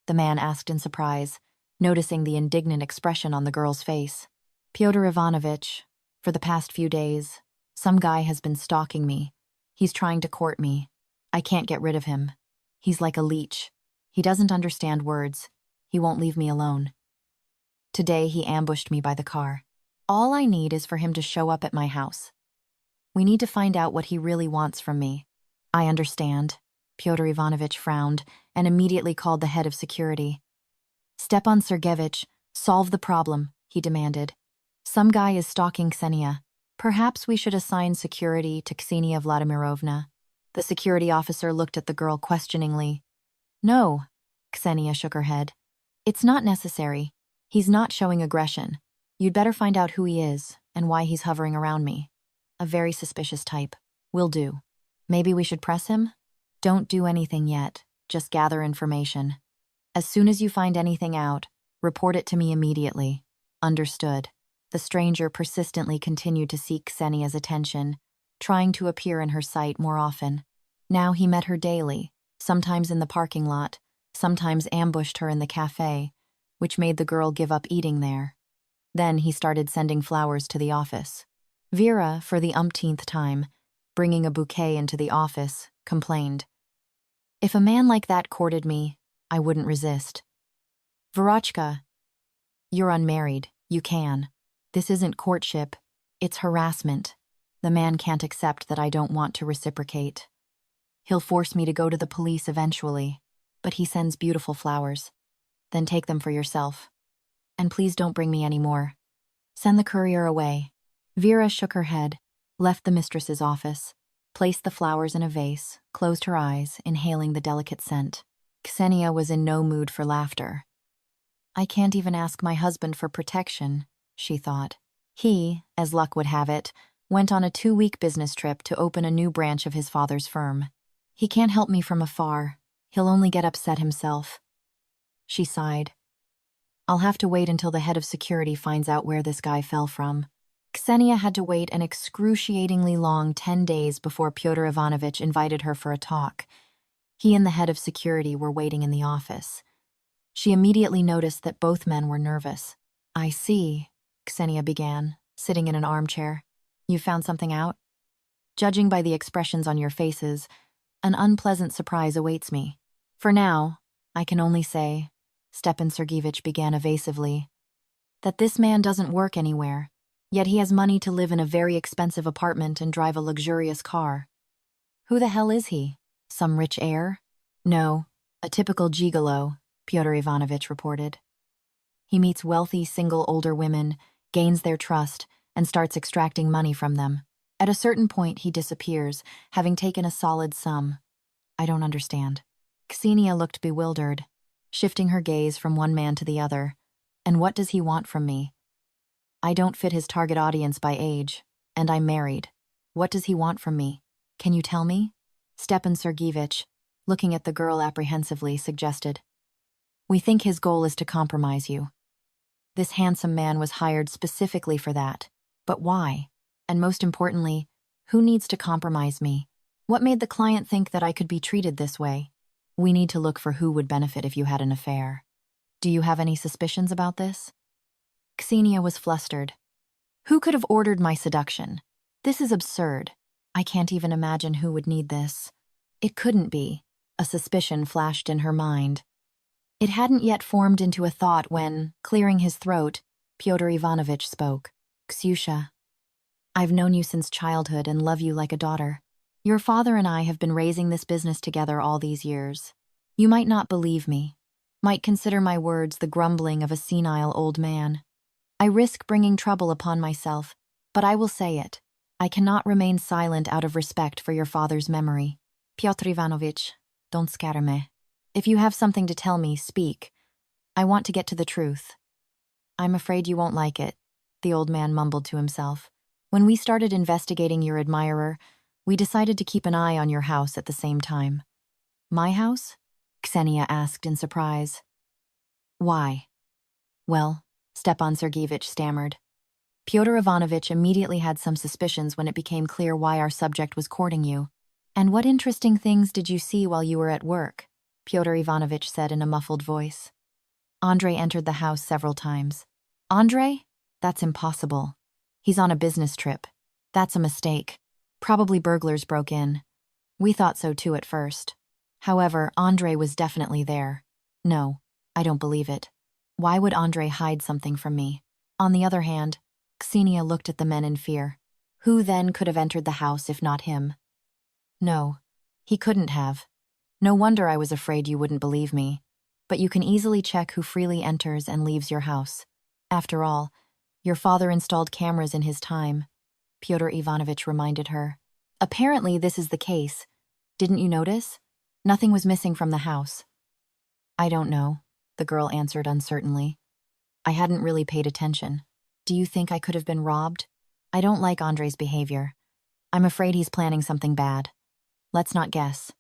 the man asked in surprise, noticing the indignant expression on the girl's face. "Pyotr Ivanovich, for the past few days, some guy has been stalking me. He's trying to court me. I can't get rid of him. He's like a leech. He doesn't understand words. He won't leave me alone. Today he ambushed me by the car. All I need is for him to show up at my house. We need to find out what he really wants from me." "I understand." Pyotr Ivanovich frowned and immediately called the head of security. "Stepan Sergeyevich, solve the problem," he demanded. "Some guy is stalking Ksenia. Perhaps we should assign security to Ksenia Vladimirovna." The security officer looked at the girl questioningly. "No," Ksenia shook her head. "It's not necessary. He's not showing aggression. You'd better find out who he is and why he's hovering around me. A very suspicious type. Will do. Maybe we should press him? Don't do anything yet. Just gather information. As soon as you find anything out, report it to me immediately." "Understood." The stranger persistently continued to seek Ksenia's attention, trying to appear in her sight more often. Now he met her daily, sometimes in the parking lot, sometimes ambushed her in the cafe, which made the girl give up eating there. Then he started sending flowers to the office. Vera, for the umpteenth time, bringing a bouquet into the office, complained, "If a man like that courted me, I wouldn't resist." "Verochka, you're unmarried. You can. This isn't courtship. It's harassment. The man can't accept that I don't want to reciprocate. He'll force me to go to the police eventually, but he sends beautiful flowers. Then take them for yourself. And please don't bring me any more. Send the courier away." Vera shook her head, left the mistress's office, placed the flowers in a vase, closed her eyes, inhaling the delicate scent. Ksenia was in no mood for laughter. "I can't even ask my husband for protection," she thought. He, as luck would have it, went on a 2-week business trip to open a new branch of his father's firm. "He can't help me from afar. He'll only get upset himself." She sighed. "I'll have to wait until the head of security finds out where this guy fell from." Ksenia had to wait an excruciatingly long 10 days before Pyotr Ivanovich invited her for a talk. He and the head of security were waiting in the office. She immediately noticed that both men were nervous. "I see," Ksenia began, sitting in an armchair. "You found something out? Judging by the expressions on your faces, an unpleasant surprise awaits me. For now, I can only say," Stepan Sergeyevich began evasively, "that this man doesn't work anywhere, yet he has money to live in a very expensive apartment and drive a luxurious car. Who the hell is he? Some rich heir?" "No, a typical gigolo," Pyotr Ivanovich reported. "He meets wealthy, single older women, gains their trust, and starts extracting money from them. At a certain point, he disappears, having taken a solid sum. I don't understand. Ksenia looked bewildered, shifting her gaze from one man to the other. And what does he want from me? I don't fit his target audience by age, and I'm married. What does he want from me? Can you tell me? Stepan Sergeyevich, looking at the girl apprehensively, suggested. We think his goal is to compromise you. This handsome man was hired specifically for that. But why? And most importantly, who needs to compromise me? What made the client think that I could be treated this way? We need to look for who would benefit if you had an affair. Do you have any suspicions about this? Ksenia was flustered. Who could have ordered my seduction? This is absurd. I can't even imagine who would need this. It couldn't be. A suspicion flashed in her mind. It hadn't yet formed into a thought when, clearing his throat, Pyotr Ivanovich spoke. Ksyusha, I've known you since childhood and love you like a daughter. Your father and I have been raising this business together all these years. You might not believe me, might consider my words the grumbling of a senile old man. I risk bringing trouble upon myself, but I will say it. I cannot remain silent out of respect for your father's memory. Pyotr Ivanovich, don't scatter me. If you have something to tell me, speak. I want to get to the truth. I'm afraid you won't like it, the old man mumbled to himself. When we started investigating your admirer, we decided to keep an eye on your house at the same time. My house? Ksenia asked in surprise. Why? Well, Stepan Sergeyevich stammered. Pyotr Ivanovich immediately had some suspicions when it became clear why our subject was courting you. And what interesting things did you see while you were at work? Pyotr Ivanovich said in a muffled voice. Andrei entered the house several times. Andrei? That's impossible. He's on a business trip. That's a mistake. Probably burglars broke in. We thought so too at first. However, Andrei was definitely there. No, I don't believe it. Why would Andrei hide something from me? On the other hand, Ksenia looked at the men in fear. Who then could have entered the house if not him? No, he couldn't have. No wonder I was afraid you wouldn't believe me. But you can easily check who freely enters and leaves your house. After all, your father installed cameras in his time, Pyotr Ivanovich reminded her. Apparently this is the case. Didn't you notice? Nothing was missing from the house. I don't know, the girl answered uncertainly. I hadn't really paid attention. Do you think I could have been robbed? I don't like Andrei's behavior. I'm afraid he's planning something bad. Let's not guess.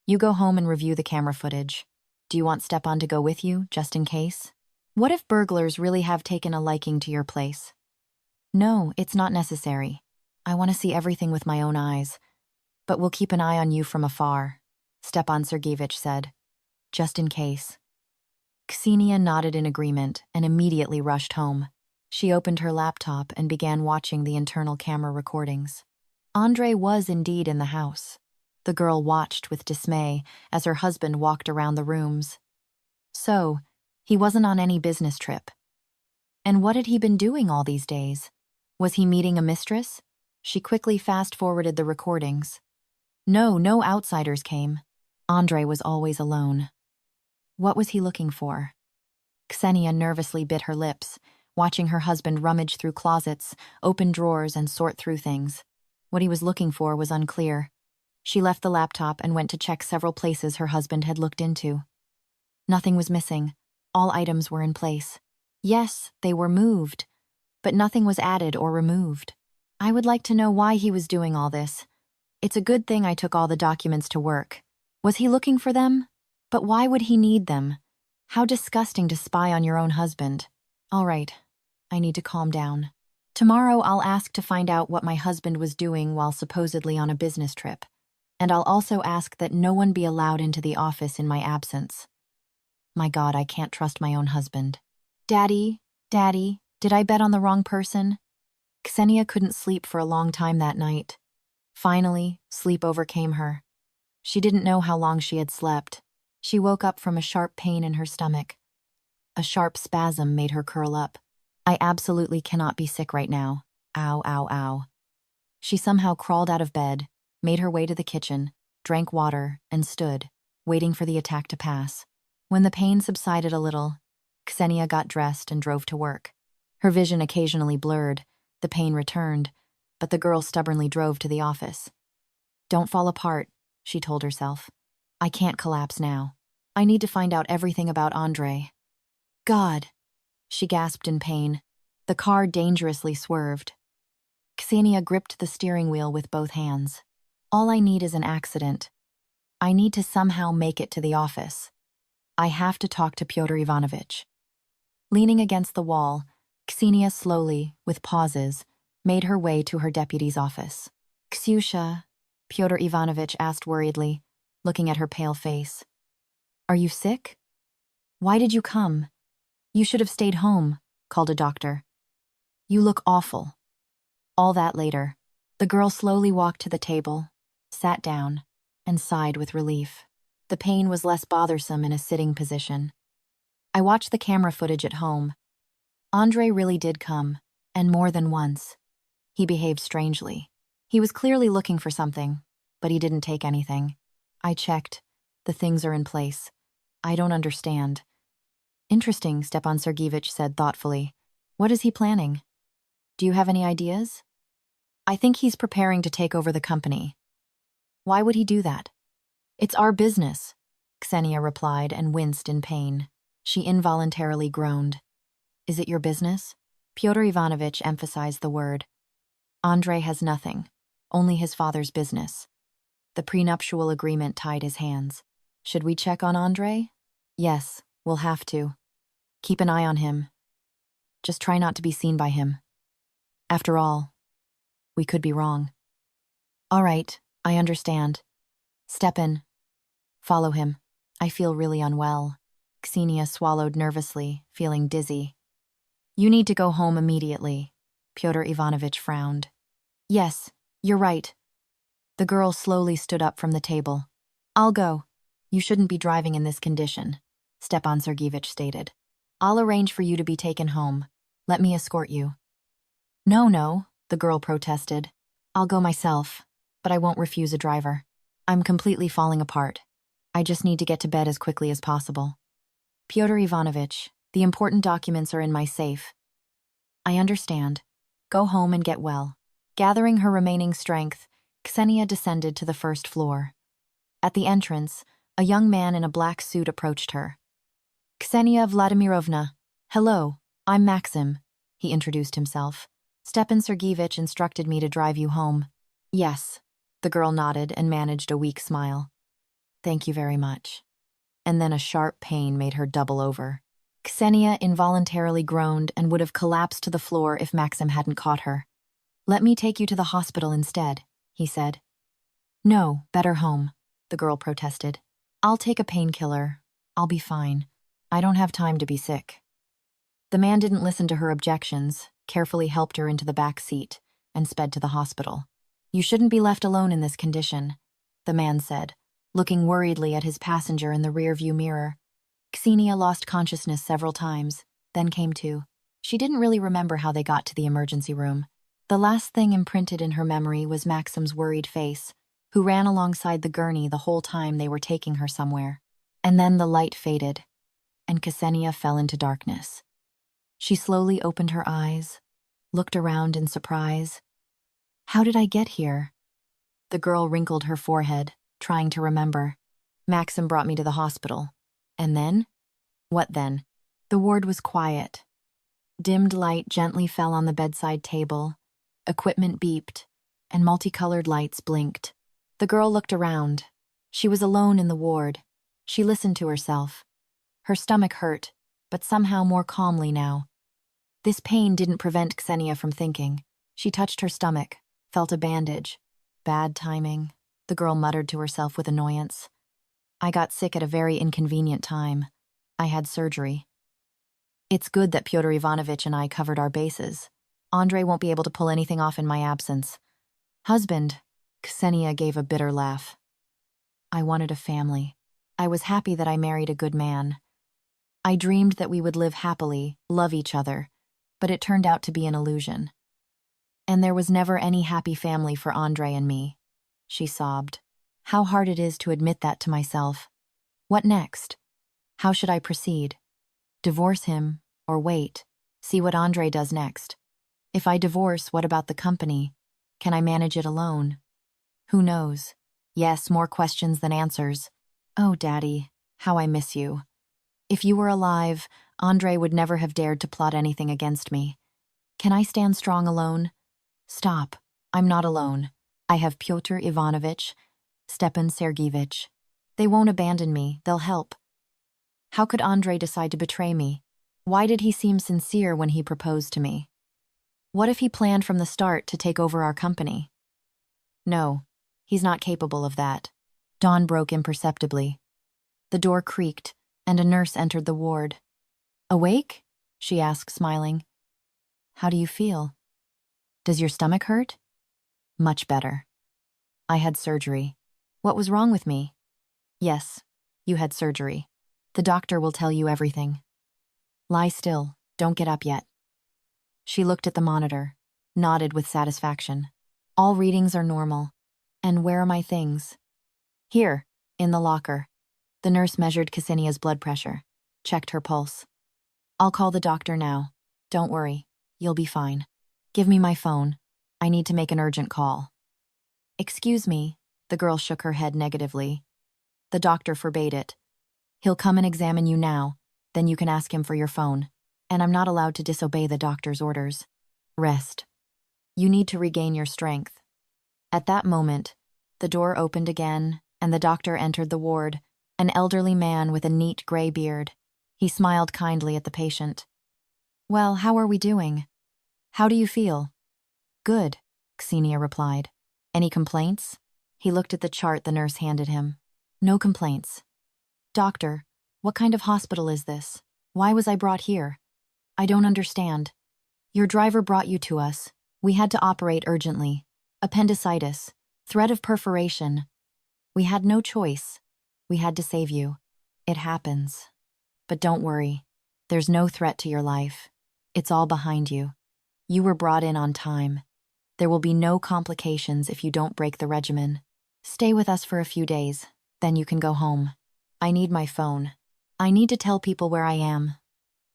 You go home and review the camera footage. Do you want Stepan to go with you, just in case? What if burglars really have taken a liking to your place? No, it's not necessary. I want to see everything with my own eyes. But we'll keep an eye on you from afar, Stepan Sergeyevich said. Just in case. Ksenia nodded in agreement and immediately rushed home. She opened her laptop and began watching the internal camera recordings. Andrei was indeed in the house. The girl watched with dismay as her husband walked around the rooms. So, he wasn't on any business trip. And what had he been doing all these days? Was he meeting a mistress? She quickly fast-forwarded the recordings. No outsiders came. Andrei was always alone. What was he looking for? Ksenia nervously bit her lips, watching her husband rummage through closets, open drawers, and sort through things. What he was looking for was unclear. She left the laptop and went to check several places her husband had looked into. Nothing was missing. All items were in place. Yes, they were moved, but nothing was added or removed. I would like to know why he was doing all this. It's a good thing I took all the documents to work. Was he looking for them? But why would he need them? How disgusting to spy on your own husband. All right, I need to calm down. Tomorrow I'll ask to find out what my husband was doing while supposedly on a business trip. And I'll also ask that no one be allowed into the office in my absence. My God, I can't trust my own husband. Daddy, did I bet on the wrong person? Ksenia couldn't sleep for a long time that night. Finally, sleep overcame her. She didn't know how long she had slept. She woke up from a sharp pain in her stomach. A sharp spasm made her curl up. I absolutely cannot be sick right now. Ow, ow, ow. She somehow crawled out of bed, made her way to the kitchen, drank water, and stood, waiting for the attack to pass. When the pain subsided a little, Ksenia got dressed and drove to work. Her vision occasionally blurred, The pain returned, but the girl stubbornly drove to the office. Don't fall apart, she told herself. I can't collapse now. I need to find out everything about Andrei. God, she gasped in pain. The car dangerously swerved. Ksenia gripped the steering wheel with both hands. All I need is an accident. I need to somehow make it to the office. I have to talk to Pyotr Ivanovich. Leaning against the wall, Ksenia slowly, with pauses, made her way to her deputy's office. Ksyusha, Pyotr Ivanovich asked worriedly, looking at her pale face. Are you sick? Why did you come? You should have stayed home, called a doctor. You look awful. All that later, the girl slowly walked to the table, sat down, and sighed with relief. The pain was less bothersome in a sitting position. I watched the camera footage at home. Andrei really did come, and more than once. He behaved strangely. He was clearly looking for something, but he didn't take anything. I checked. The things are in place. I don't understand. Interesting, Stepan Sergeyevich said thoughtfully. What is he planning? Do you have any ideas? I think he's preparing to take over the company. Why would he do that? It's our business, Ksenia replied and winced in pain. She involuntarily groaned. Is it your business? Pyotr Ivanovich emphasized the word. Andrei has nothing, only his father's business. The prenuptial agreement tied his hands. Should we check on Andrei? Yes, we'll have to. Keep an eye on him. Just try not to be seen by him. After all, we could be wrong. All right, I understand. Stepan, follow him. I feel really unwell. Ksenia swallowed nervously, feeling dizzy. You need to go home immediately, Pyotr Ivanovich frowned. Yes, you're right. The girl slowly stood up from the table. I'll go. You shouldn't be driving in this condition, Stepan Sergeyevich stated. I'll arrange for you to be taken home. Let me escort you. No, the girl protested. I'll go myself, but I won't refuse a driver. I'm completely falling apart. I just need to get to bed as quickly as possible. Pyotr Ivanovich, the important documents are in my safe. I understand. Go home and get well. Gathering her remaining strength, Ksenia descended to the first floor. At the entrance, a young man in a black suit approached her. Ksenia Vladimirovna, hello, I'm Maxim, he introduced himself. Stepan Sergeyevich instructed me to drive you home. Yes, the girl nodded and managed a weak smile. Thank you very much. And then a sharp pain made her double over. Ksenia involuntarily groaned and would have collapsed to the floor if Maxim hadn't caught her. Let me take you to the hospital instead, he said. No, better home, the girl protested. I'll take a painkiller. I'll be fine. I don't have time to be sick. The man didn't listen to her objections, carefully helped her into the back seat, and sped to the hospital. You shouldn't be left alone in this condition, the man said, looking worriedly at his passenger in the rearview mirror. Ksenia lost consciousness several times, then came to. She didn't really remember how they got to the emergency room. The last thing imprinted in her memory was Maxim's worried face, who ran alongside the gurney the whole time they were taking her somewhere. And then the light faded, and Ksenia fell into darkness. She slowly opened her eyes, looked around in surprise. How did I get here? The girl wrinkled her forehead, trying to remember. Maxim brought me to the hospital. And then? What then? The ward was quiet. Dimmed light gently fell on the bedside table. Equipment beeped, and multicolored lights blinked. The girl looked around. She was alone in the ward. She listened to herself. Her stomach hurt, but somehow more calmly now. This pain didn't prevent Ksenia from thinking. She touched her stomach, felt a bandage. Bad timing, the girl muttered to herself with annoyance. I got sick at a very inconvenient time. I had surgery. It's good that Pyotr Ivanovich and I covered our bases. Andrei won't be able to pull anything off in my absence. Husband, Ksenia gave a bitter laugh. I wanted a family. I was happy that I married a good man. I dreamed that we would live happily, love each other, but it turned out to be an illusion. And there was never any happy family for Andrei and me, she sobbed. How hard it is to admit that to myself. What next? How should I proceed? Divorce him, or wait, see what Andrei does next? If I divorce, what about the company? Can I manage it alone? Who knows? Yes, more questions than answers. Oh, Daddy, how I miss you. If you were alive, Andrei would never have dared to plot anything against me. Can I stand strong alone? Stop. I'm not alone. I have Pyotr Ivanovich, Stepan Sergeyevich. They won't abandon me, they'll help. How could Andrei decide to betray me? Why did he seem sincere when he proposed to me? What if he planned from the start to take over our company? No, he's not capable of that. Dawn broke imperceptibly. The door creaked, and a nurse entered the ward. Awake? She asked, smiling. How do you feel? Does your stomach hurt? Much better. I had surgery. What was wrong with me? Yes, you had surgery. The doctor will tell you everything. Lie still, don't get up yet. She looked at the monitor, nodded with satisfaction. All readings are normal. And where are my things? Here, in the locker. The nurse measured Ksenia's blood pressure, checked her pulse. I'll call the doctor now. Don't worry, you'll be fine. Give me my phone. I need to make an urgent call. Excuse me, the girl shook her head negatively. The doctor forbade it. He'll come and examine you now, then you can ask him for your phone. And I'm not allowed to disobey the doctor's orders. Rest. You need to regain your strength. At that moment, the door opened again, and the doctor entered the ward, an elderly man with a neat gray beard. He smiled kindly at the patient. Well, how are we doing? How do you feel? Good, Ksenia replied. Any complaints? He looked at the chart the nurse handed him. No complaints. Doctor, what kind of hospital is this? Why was I brought here? I don't understand. Your driver brought you to us. We had to operate urgently. Appendicitis. Threat of perforation. We had no choice. We had to save you. It happens. But don't worry. There's no threat to your life. It's all behind you. You were brought in on time. There will be no complications if you don't break the regimen. Stay with us for a few days, then you can go home. I need my phone. I need to tell people where I am.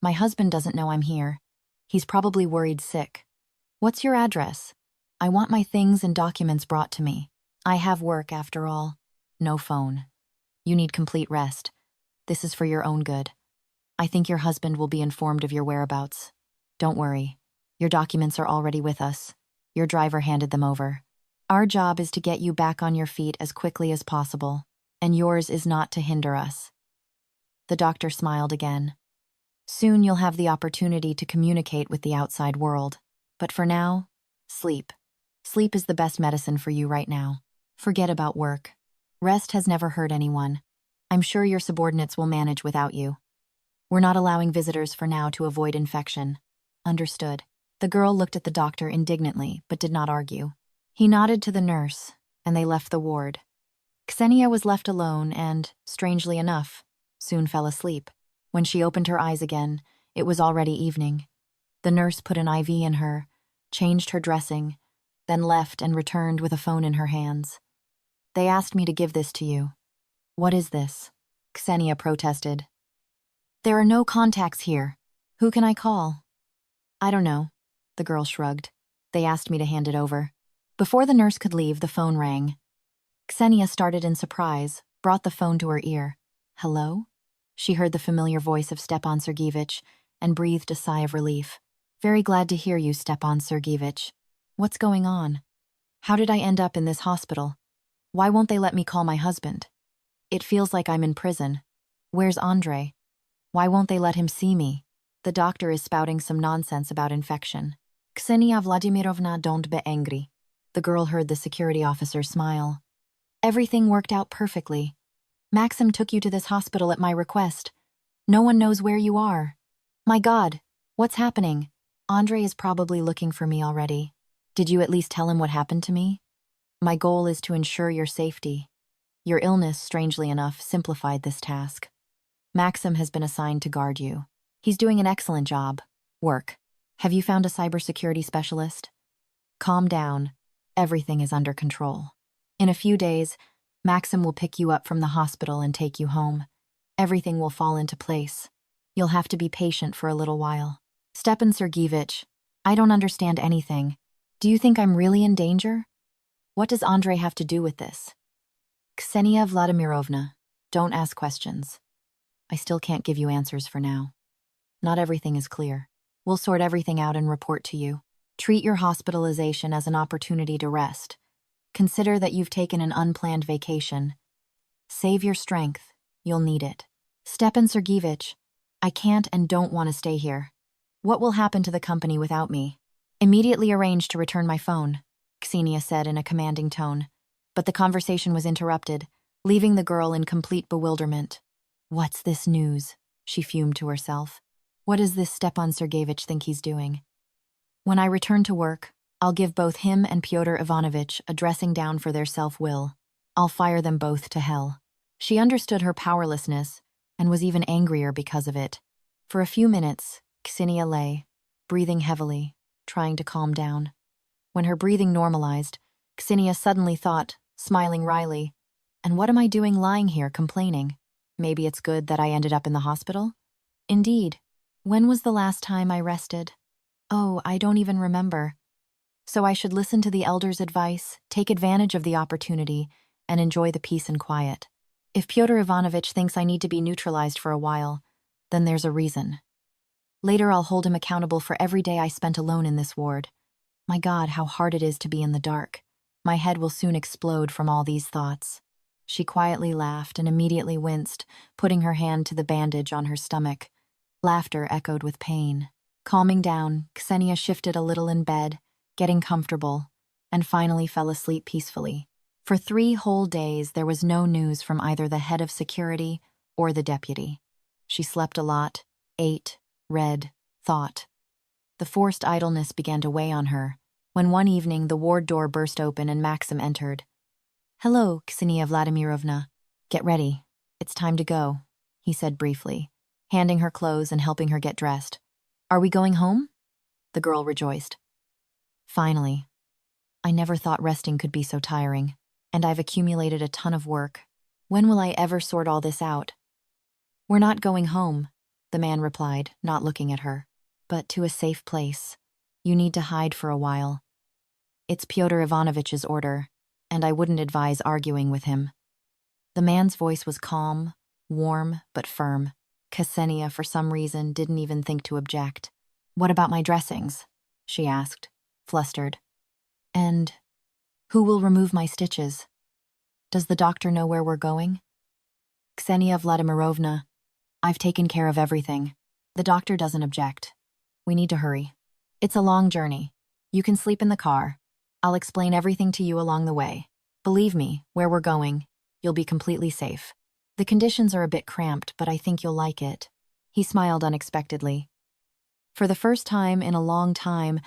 My husband doesn't know I'm here. He's probably worried sick. What's your address? I want my things and documents brought to me. I have work, after all. No phone. You need complete rest. This is for your own good. I think your husband will be informed of your whereabouts. Don't worry. Your documents are already with us. Your driver handed them over. Our job is to get you back on your feet as quickly as possible, and yours is not to hinder us. The doctor smiled again. Soon you'll have the opportunity to communicate with the outside world. But for now, sleep. Sleep is the best medicine for you right now. Forget about work. Rest has never hurt anyone. I'm sure your subordinates will manage without you. We're not allowing visitors for now to avoid infection. Understood. The girl looked at the doctor indignantly, but did not argue. He nodded to the nurse, and they left the ward. Ksenia was left alone and, strangely enough, soon fell asleep. When she opened her eyes again, it was already evening. The nurse put an IV in her, changed her dressing, then left and returned with a phone in her hands. They asked me to give this to you. What is this? Ksenia protested. There are no contacts here. Who can I call? I don't know. The girl shrugged. They asked me to hand it over. Before the nurse could leave, the phone rang. Ksenia started in surprise, brought the phone to her ear. Hello? She heard the familiar voice of Stepan Sergeyevich and breathed a sigh of relief. Very glad to hear you, Stepan Sergeyevich. What's going on? How did I end up in this hospital? Why won't they let me call my husband? It feels like I'm in prison. Where's Andrei? Why won't they let him see me? The doctor is spouting some nonsense about infection. Ksenia Vladimirovna, don't be angry. The girl heard the security officer smile. Everything worked out perfectly. Maxim took you to this hospital at my request. No one knows where you are. My God, what's happening? Andrei is probably looking for me already. Did you at least tell him what happened to me? My goal is to ensure your safety. Your illness, strangely enough, simplified this task. Maxim has been assigned to guard you. He's doing an excellent job. Work. Have you found a cybersecurity specialist? Calm down. Everything is under control. In a few days, Maxim will pick you up from the hospital and take you home. Everything will fall into place. You'll have to be patient for a little while. Stepan Sergeyevich, I don't understand anything. Do you think I'm really in danger? What does Andrei have to do with this? Ksenia Vladimirovna, don't ask questions. I still can't give you answers for now. Not everything is clear. We'll sort everything out and report to you. Treat your hospitalization as an opportunity to rest. Consider that you've taken an unplanned vacation. Save your strength. You'll need it. Stepan Sergeyevich, I can't and don't want to stay here. What will happen to the company without me? Immediately arrange to return my phone, Ksenia said in a commanding tone. But the conversation was interrupted, leaving the girl in complete bewilderment. What's this news? She fumed to herself. What does this Stepan Sergeyevich think he's doing? When I return to work, I'll give both him and Pyotr Ivanovich a dressing down for their self-will. I'll fire them both to hell. She understood her powerlessness and was even angrier because of it. For a few minutes, Ksenia lay, breathing heavily, trying to calm down. When her breathing normalized, Ksenia suddenly thought, smiling wryly, and what am I doing lying here complaining? Maybe it's good that I ended up in the hospital? Indeed. When was the last time I rested? Oh, I don't even remember. So I should listen to the elders' advice, take advantage of the opportunity, and enjoy the peace and quiet. If Pyotr Ivanovich thinks I need to be neutralized for a while, then there's a reason. Later I'll hold him accountable for every day I spent alone in this ward. My God, how hard it is to be in the dark. My head will soon explode from all these thoughts. She quietly laughed and immediately winced, putting her hand to the bandage on her stomach. Laughter echoed with pain. Calming down, Ksenia shifted a little in bed, getting comfortable, and finally fell asleep peacefully. For 3 whole days, there was no news from either the head of security or the deputy. She slept a lot, ate, read, thought. The forced idleness began to weigh on her, when one evening the ward door burst open and Maxim entered. "Hello, Ksenia Vladimirovna. Get ready. It's time to go," he said briefly, handing her clothes and helping her get dressed. "Are we going home?" The girl rejoiced. "Finally. I never thought resting could be so tiring, and I've accumulated a ton of work. When will I ever sort all this out?" "We're not going home," the man replied, not looking at her, "but to a safe place. You need to hide for a while. It's Pyotr Ivanovich's order, and I wouldn't advise arguing with him." The man's voice was calm, warm, but firm. Ksenia, for some reason, didn't even think to object. "What about my dressings?" she asked, flustered. "And who will remove my stitches? Does the doctor know where we're going?" "Ksenia Vladimirovna, I've taken care of everything. The doctor doesn't object. We need to hurry. It's a long journey. You can sleep in the car. I'll explain everything to you along the way. Believe me, where we're going, you'll be completely safe. The conditions are a bit cramped, but I think you'll like it." He smiled unexpectedly. For the first time in a long time,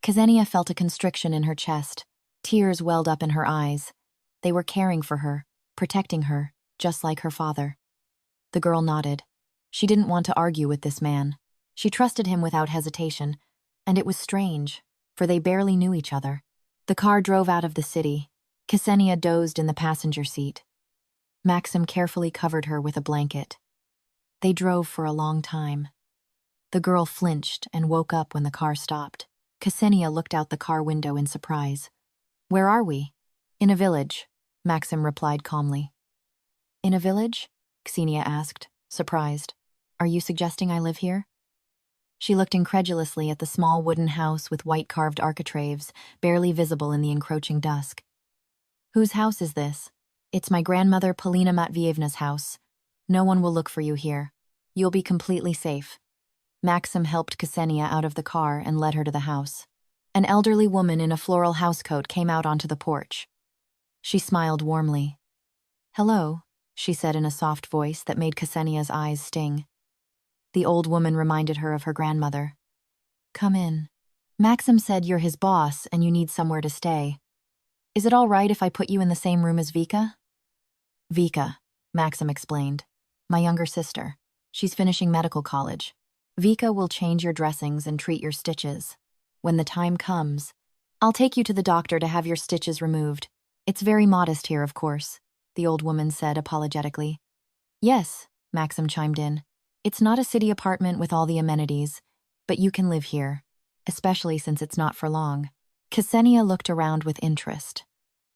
Ksenia felt a constriction in her chest. Tears welled up in her eyes. They were caring for her, protecting her, just like her father. The girl nodded. She didn't want to argue with this man. She trusted him without hesitation, and it was strange, for they barely knew each other. The car drove out of the city. Ksenia dozed in the passenger seat. Maxim carefully covered her with a blanket. They drove for a long time. The girl flinched and woke up when the car stopped. Ksenia looked out the car window in surprise. "Where are we?" "In a village," Maxim replied calmly. "In a village?" Ksenia asked, surprised. "Are you suggesting I live here?" She looked incredulously at the small wooden house with white carved architraves, barely visible in the encroaching dusk. "Whose house is this?" "It's my grandmother Polina Matvievna's house. No one will look for you here. You'll be completely safe." Maxim helped Ksenia out of the car and led her to the house. An elderly woman in a floral housecoat came out onto the porch. She smiled warmly. "Hello," she said in a soft voice that made Ksenia's eyes sting. The old woman reminded her of her grandmother. "Come in. Maxim said you're his boss and you need somewhere to stay. Is it all right if I put you in the same room as Vika?" "Vika," Maxim explained. "My younger sister. She's finishing medical college. Vika will change your dressings and treat your stitches. When the time comes, I'll take you to the doctor to have your stitches removed. It's very modest here, of course," the old woman said apologetically. "Yes," Maxim chimed in. "It's not a city apartment with all the amenities, but you can live here. especially since it's not for long. Ksenia looked around with interest.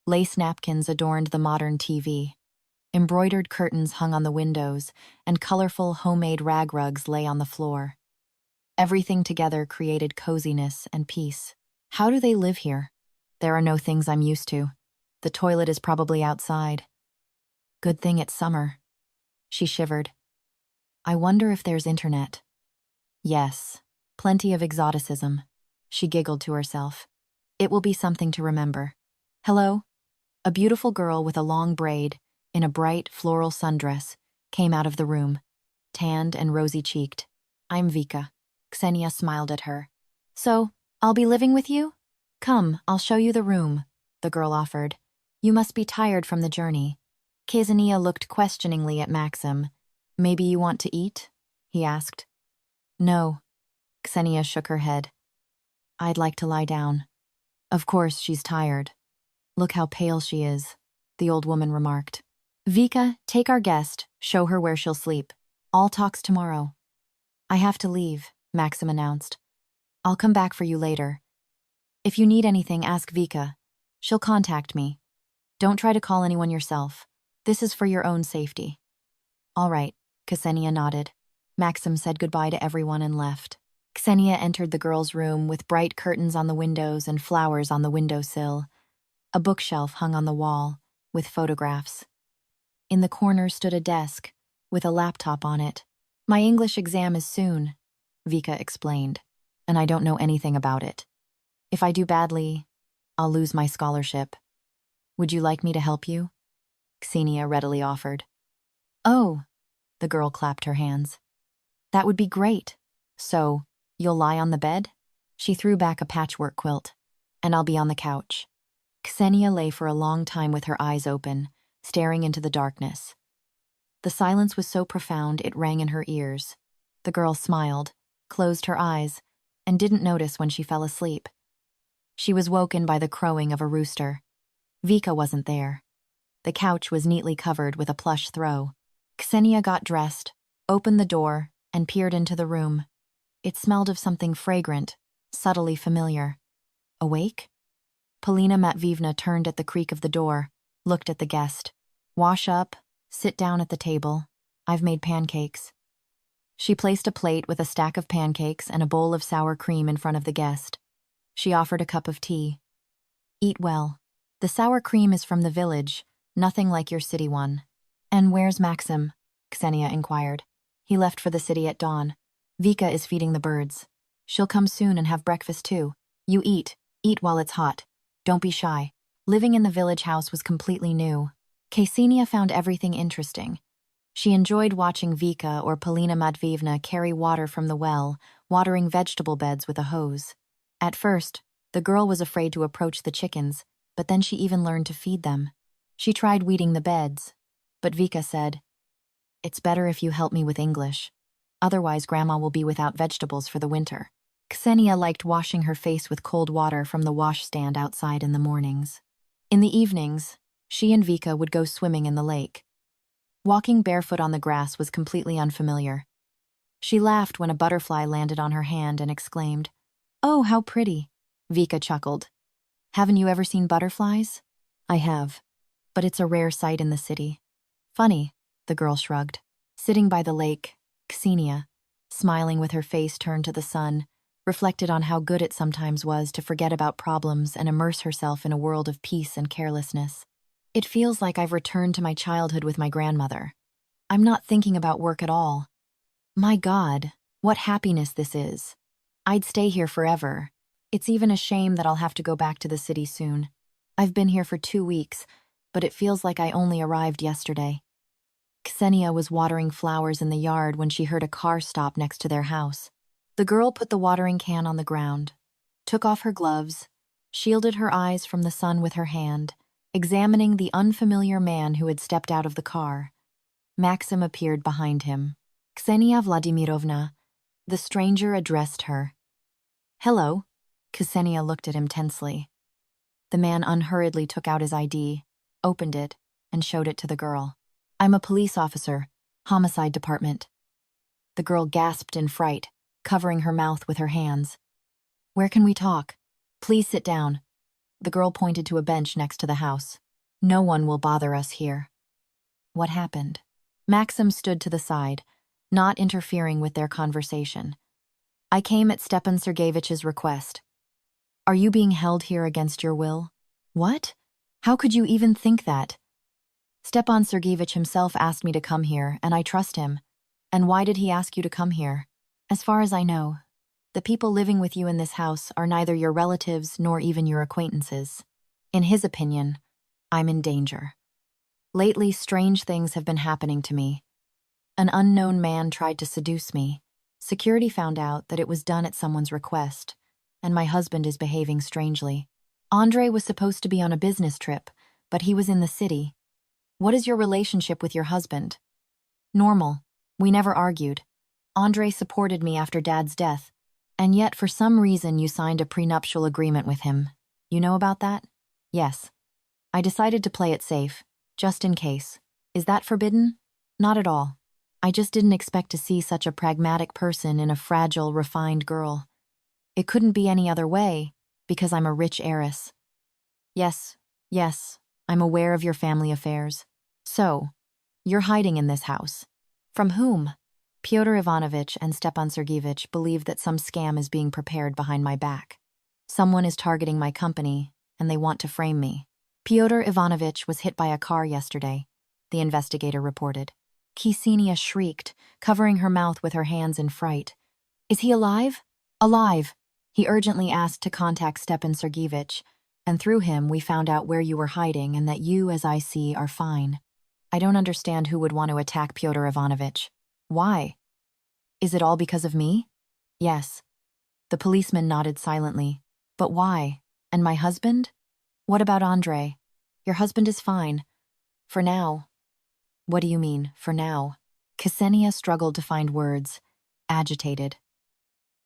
Lace napkins adorned the modern TV. Embroidered curtains hung on the windows, and colorful homemade rag rugs lay on the floor. Everything together created coziness and peace. How do they live here? There are no things I'm used to. The toilet is probably outside. Good thing it's summer. She shivered. I wonder if there's internet. Yes, plenty of exoticism. She giggled to herself. It will be something to remember. Hello? A beautiful girl with a long braid, in a bright floral sundress, came out of the room, tanned and rosy-cheeked. I'm Vika. Ksenia smiled at her. So, I'll be living with you? Come, I'll show you the room, the girl offered. You must be tired from the journey. Ksenia looked questioningly at Maxim. Maybe you want to eat? He asked. No. Ksenia shook her head. I'd like to lie down. Of course, she's tired. Look how pale she is, the old woman remarked. Vika, take our guest, show her where she'll sleep. All talks tomorrow. I have to leave, Maxim announced. I'll come back for you later. If you need anything, ask Vika. She'll contact me. Don't try to call anyone yourself. This is for your own safety. All right, Ksenia nodded. Maxim said goodbye to everyone and left. Ksenia entered the girl's room with bright curtains on the windows and flowers on the windowsill. A bookshelf hung on the wall, with photographs. In the corner stood a desk, with a laptop on it. My English exam is soon, Vika explained, and I don't know anything about it. If I do badly, I'll lose my scholarship. Would you like me to help you? Ksenia readily offered. Oh, the girl clapped her hands. That would be great. So, you'll lie on the bed? She threw back a patchwork quilt. And I'll be on the couch. Ksenia lay for a long time with her eyes open, staring into the darkness. The silence was so profound it rang in her ears. The girl smiled, closed her eyes, and didn't notice when she fell asleep. She was woken by the crowing of a rooster. Vika wasn't there. The couch was neatly covered with a plush throw. Ksenia got dressed, opened the door, and peered into the room. It smelled of something fragrant, subtly familiar. Awake? Polina Matveevna turned at the creak of the door, looked at the guest. Wash up, sit down at the table. I've made pancakes. She placed a plate with a stack of pancakes and a bowl of sour cream in front of the guest. She offered a cup of tea. Eat well. The sour cream is from the village, nothing like your city one. And where's Maxim? Ksenia inquired. He left for the city at dawn. Vika is feeding the birds. She'll come soon and have breakfast too. You eat while it's hot. Don't be shy. Living in the village house was completely new. Ksenia found everything interesting. She enjoyed watching Vika or Polina Matveevna carry water from the well, watering vegetable beds with a hose. At first, the girl was afraid to approach the chickens, but then she even learned to feed them. She tried weeding the beds, but Vika said, "It's better if you help me with English. Otherwise, Grandma will be without vegetables for the winter." Ksenia liked washing her face with cold water from the washstand outside in the mornings. In the evenings, she and Vika would go swimming in the lake. Walking barefoot on the grass was completely unfamiliar. She laughed when a butterfly landed on her hand and exclaimed, "Oh, how pretty." Vika chuckled. "Haven't you ever seen butterflies?" "I have, but it's a rare sight in the city." "Funny," the girl shrugged. Sitting by the lake, Ksenia, smiling with her face turned to the sun, reflected on how good it sometimes was to forget about problems and immerse herself in a world of peace and carelessness. It feels like I've returned to my childhood with my grandmother. I'm not thinking about work at all. My God, what happiness this is. I'd stay here forever. It's even a shame that I'll have to go back to the city soon. I've been here for 2 weeks, but it feels like I only arrived yesterday. Ksenia was watering flowers in the yard when she heard a car stop next to their house. The girl put the watering can on the ground, took off her gloves, shielded her eyes from the sun with her hand, examining the unfamiliar man who had stepped out of the car. Maxim appeared behind him. Ksenia Vladimirovna, the stranger addressed her. "Hello." Ksenia looked at him tensely. The man unhurriedly took out his ID, opened it, and showed it to the girl. "I'm a police officer, homicide department." The girl gasped in fright, covering her mouth with her hands. Where can we talk? Please sit down. The girl pointed to a bench next to the house. No one will bother us here. What happened? Maxim stood to the side, not interfering with their conversation. I came at Stepan Sergeyevich's request. Are you being held here against your will? What? How could you even think that? Stepan Sergeyevich himself asked me to come here, and I trust him. And why did he ask you to come here? As far as I know, the people living with you in this house are neither your relatives nor even your acquaintances. In his opinion, I'm in danger. Lately, strange things have been happening to me. An unknown man tried to seduce me. Security found out that it was done at someone's request, and my husband is behaving strangely. Andrei was supposed to be on a business trip, but he was in the city. What is your relationship with your husband? Normal. We never argued. Andrei supported me after Dad's death, and yet for some reason you signed a prenuptial agreement with him. You know about that? Yes. I decided to play it safe, just in case. Is that forbidden? Not at all. I just didn't expect to see such a pragmatic person in a fragile, refined girl. It couldn't be any other way, because I'm a rich heiress. Yes, I'm aware of your family affairs. So, you're hiding in this house. From whom? Pyotr Ivanovich and Stepan Sergeyevich believe that some scam is being prepared behind my back. Someone is targeting my company, and they want to frame me. Pyotr Ivanovich was hit by a car yesterday, the investigator reported. Ksenia shrieked, covering her mouth with her hands in fright. Is he alive? Alive. He urgently asked to contact Stepan Sergeyevich, and through him we found out where you were hiding and that you, as I see, are fine. I don't understand who would want to attack Pyotr Ivanovich. Why? Is it all because of me? Yes. The policeman nodded silently. But why? And my husband? What about Andrei? Your husband is fine. For now. What do you mean, for now? Ksenia struggled to find words, agitated.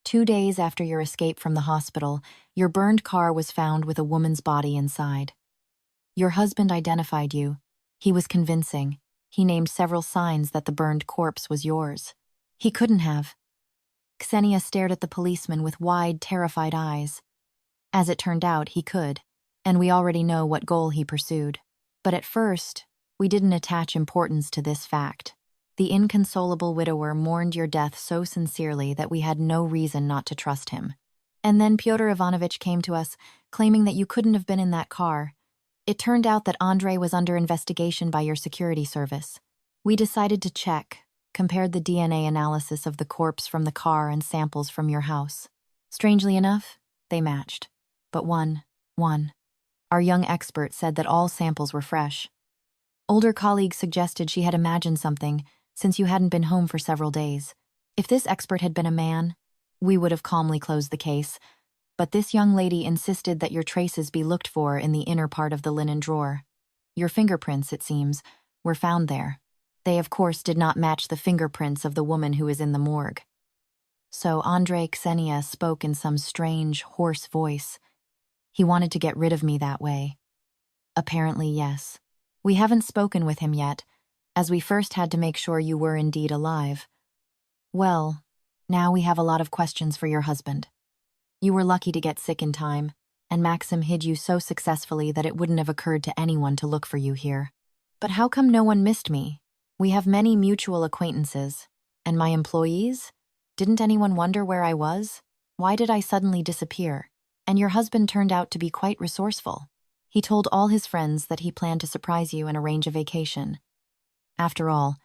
2 days after your escape from the hospital, your burned car was found with a woman's body inside. Your husband identified you. He was convincing. He named several signs that the burned corpse was yours. He couldn't have. Ksenia stared at the policeman with wide, terrified eyes. As it turned out, he could, and we already know what goal he pursued. But at first, we didn't attach importance to this fact. The inconsolable widower mourned your death so sincerely that we had no reason not to trust him. And then Pyotr Ivanovich came to us, claiming that you couldn't have been in that car. It turned out that Andrei was under investigation by your security service. We decided to check, compared the DNA analysis of the corpse from the car and samples from your house. Strangely enough, they matched. But one. Our young expert said that all samples were fresh. Older colleagues suggested she had imagined something, since you hadn't been home for several days. If this expert had been a man, we would have calmly closed the case, but this young lady insisted that your traces be looked for in the inner part of the linen drawer. Your fingerprints, it seems, were found there. They, of course, did not match the fingerprints of the woman who is in the morgue. So Andrei Ksenia spoke in some strange, hoarse voice. He wanted to get rid of me that way. Apparently, yes. We haven't spoken with him yet, as we first had to make sure you were indeed alive. Well, now we have a lot of questions for your husband. You were lucky to get sick in time, and Maxim hid you so successfully that it wouldn't have occurred to anyone to look for you here. But how come no one missed me? We have many mutual acquaintances. And my employees? Didn't anyone wonder where I was? Why did I suddenly disappear? And your husband turned out to be quite resourceful. He told all his friends that he planned to surprise you and arrange a vacation. After all,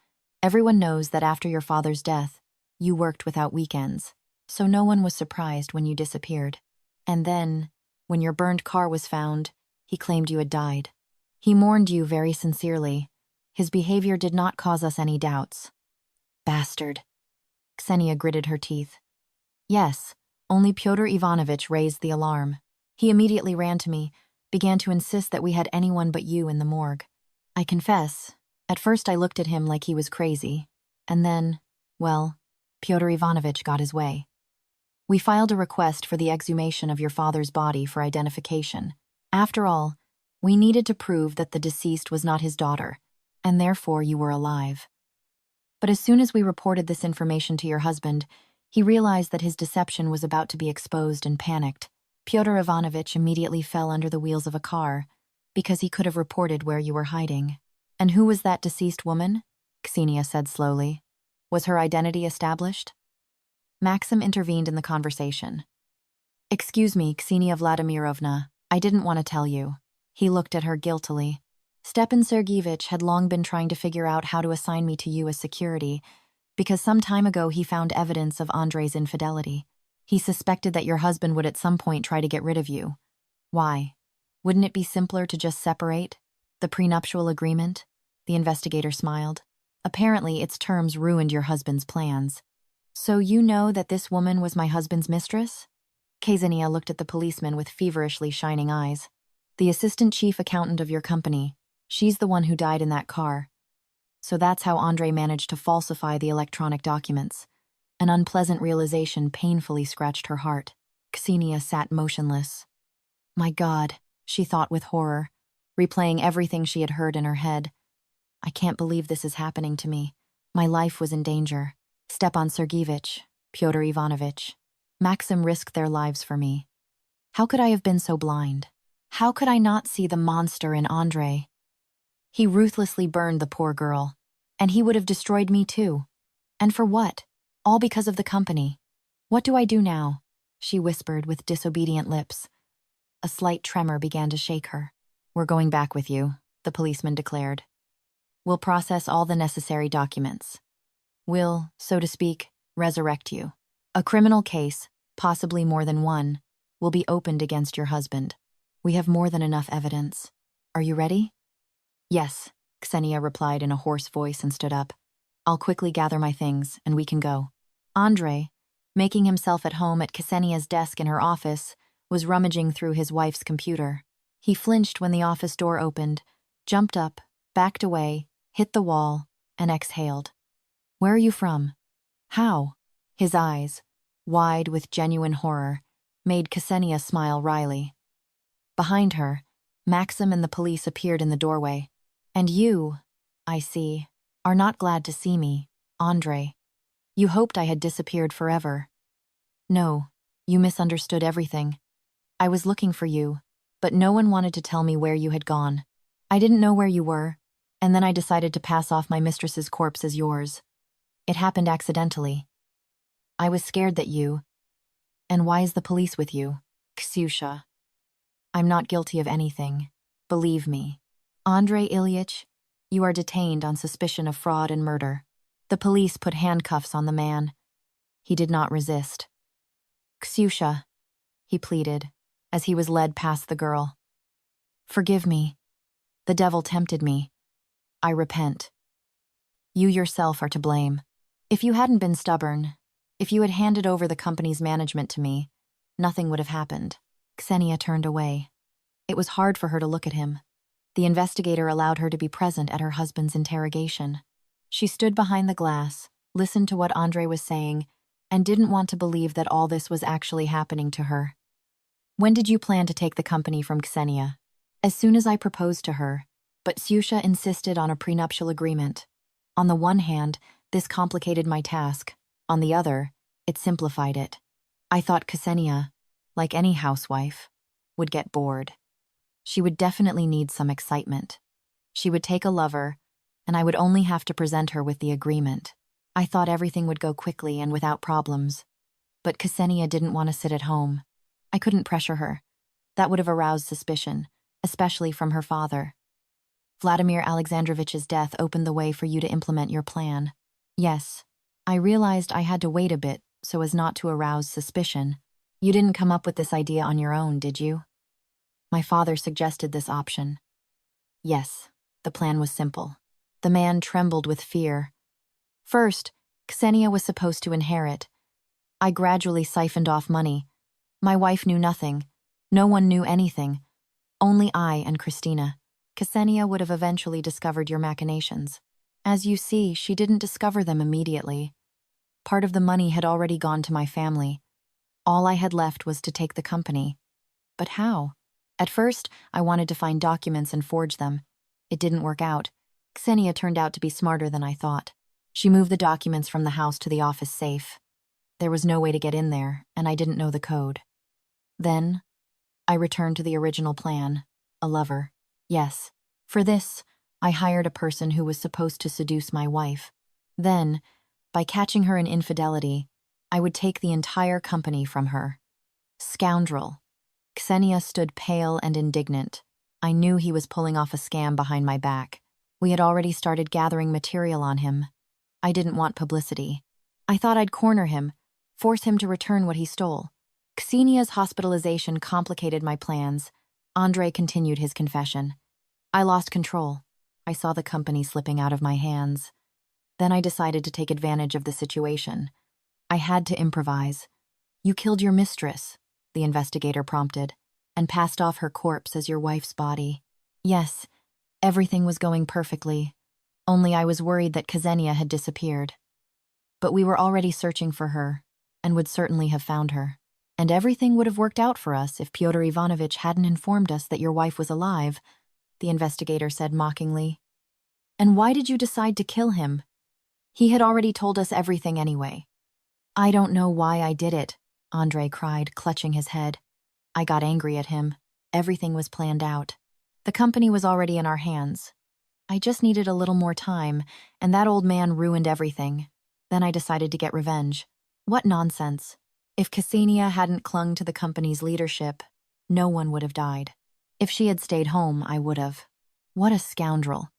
everyone knows that after your father's death, you worked without weekends, so no one was surprised when you disappeared. And then, when your burned car was found, he claimed you had died. He mourned you very sincerely. His behavior did not cause us any doubts. Bastard. Ksenia gritted her teeth. Yes, only Pyotr Ivanovich raised the alarm. He immediately ran to me, began to insist that we had anyone but you in the morgue. I confess, at first I looked at him like he was crazy, and then, well, Pyotr Ivanovich got his way. We filed a request for the exhumation of your father's body for identification. After all, we needed to prove that the deceased was not his daughter, and therefore you were alive. But as soon as we reported this information to your husband, He realized that his deception was about to be exposed and panicked. Pyotr Ivanovich immediately fell under the wheels of a car, because he could have reported where you were hiding. And who was that deceased woman? Ksenia said slowly. Was her identity established? Maxim intervened in the conversation. Excuse me, Ksenia Vladimirovna, I didn't want to tell you. He looked at her guiltily. Stepan Sergeyevich had long been trying to figure out how to assign me to you as security, because some time ago he found evidence of Andrei's infidelity. He suspected that your husband would at some point try to get rid of you. Why? Wouldn't it be simpler to just separate? The prenuptial agreement? The investigator smiled. Apparently, its terms ruined your husband's plans. So you know that this woman was my husband's mistress? Ksenia looked at the policeman with feverishly shining eyes. The assistant chief accountant of your company. She's the one who died in that car. So that's how Andrei managed to falsify the electronic documents. An unpleasant realization painfully scratched her heart. Ksenia sat motionless. My God, she thought with horror, replaying everything she had heard in her head. I can't believe this is happening to me. My life was in danger. Stepan Sergeyevich, Pyotr Ivanovich, Maxim risked their lives for me. How could I have been so blind? How could I not see the monster in Andrei? He ruthlessly burned the poor girl, and he would have destroyed me too. And for what? All because of the company. What do I do now? She whispered with disobedient lips. A slight tremor began to shake her. We're going back with you, the policeman declared. We'll process all the necessary documents. We'll, so to speak, resurrect you. A criminal case, possibly more than one, will be opened against your husband. We have more than enough evidence. Are you ready? Yes, Ksenia replied in a hoarse voice and stood up. I'll quickly gather my things, and we can go. Andrei, making himself at home at Ksenia's desk in her office, was rummaging through his wife's computer. He flinched when the office door opened, jumped up, backed away, hit the wall, and exhaled. Where are you from? How? His eyes, wide with genuine horror, made Ksenia smile wryly. Behind her, Maxim and the police appeared in the doorway. And you, I see, are not glad to see me, Andrei. You hoped I had disappeared forever. No, you misunderstood everything. I was looking for you, but no one wanted to tell me where you had gone. I didn't know where you were, and then I decided to pass off my mistress's corpse as yours. It happened accidentally. I was scared that you... And why is the police with you? Ksyusha. I'm not guilty of anything. Believe me. Andrei Ilyich, you are detained on suspicion of fraud and murder. The police put handcuffs on the man. He did not resist. Ksyusha, he pleaded, as he was led past the girl. Forgive me. The devil tempted me. I repent. You yourself are to blame. If you hadn't been stubborn, if you had handed over the company's management to me, nothing would have happened. Ksenia turned away. It was hard for her to look at him. The investigator allowed her to be present at her husband's interrogation. She stood behind the glass, listened to what Andrei was saying, and didn't want to believe that all this was actually happening to her. When did you plan to take the company from Ksenia? As soon as I proposed to her, but Ksyusha insisted on a prenuptial agreement. On the one hand, this complicated my task. On the other, it simplified it. I thought Ksenia, like any housewife, would get bored. She would definitely need some excitement. She would take a lover, and I would only have to present her with the agreement. I thought everything would go quickly and without problems. But Ksenia didn't want to sit at home. I couldn't pressure her. That would have aroused suspicion, especially from her father. Vladimir Alexandrovich's death opened the way for you to implement your plan. Yes, I realized I had to wait a bit so as not to arouse suspicion. You didn't come up with this idea on your own, did you? My father suggested this option. Yes, the plan was simple. The man trembled with fear. First, Ksenia was supposed to inherit. I gradually siphoned off money. My wife knew nothing. No one knew anything. Only I and Christina. Ksenia would have eventually discovered your machinations. As you see, she didn't discover them immediately. Part of the money had already gone to my family. All I had left was to take the company. But how? At first, I wanted to find documents and forge them. It didn't work out. Ksenia turned out to be smarter than I thought. She moved the documents from the house to the office safe. There was no way to get in there, and I didn't know the code. Then, I returned to the original plan, a lover. Yes. For this, I hired a person who was supposed to seduce my wife. Then, by catching her in infidelity, I would take the entire company from her. Scoundrel. Ksenia stood pale and indignant. I knew he was pulling off a scam behind my back. We had already started gathering material on him. I didn't want publicity. I thought I'd corner him, force him to return what he stole. Ksenia's hospitalization complicated my plans. Andrei continued his confession. I lost control. I saw the company slipping out of my hands. Then I decided to take advantage of the situation. I had to improvise. You killed your mistress, the investigator prompted, and passed off her corpse as your wife's body. Yes, everything was going perfectly. Only I was worried that Ksenia had disappeared. But we were already searching for her, and would certainly have found her. And everything would have worked out for us if Pyotr Ivanovich hadn't informed us that your wife was alive, the investigator said mockingly. And why did you decide to kill him? He had already told us everything anyway. I don't know why I did it, Andrei cried, clutching his head. I got angry at him. Everything was planned out. The company was already in our hands. I just needed a little more time, and that old man ruined everything. Then I decided to get revenge. What nonsense. If Ksenia hadn't clung to the company's leadership, no one would have died. If she had stayed home, I would have. What a scoundrel.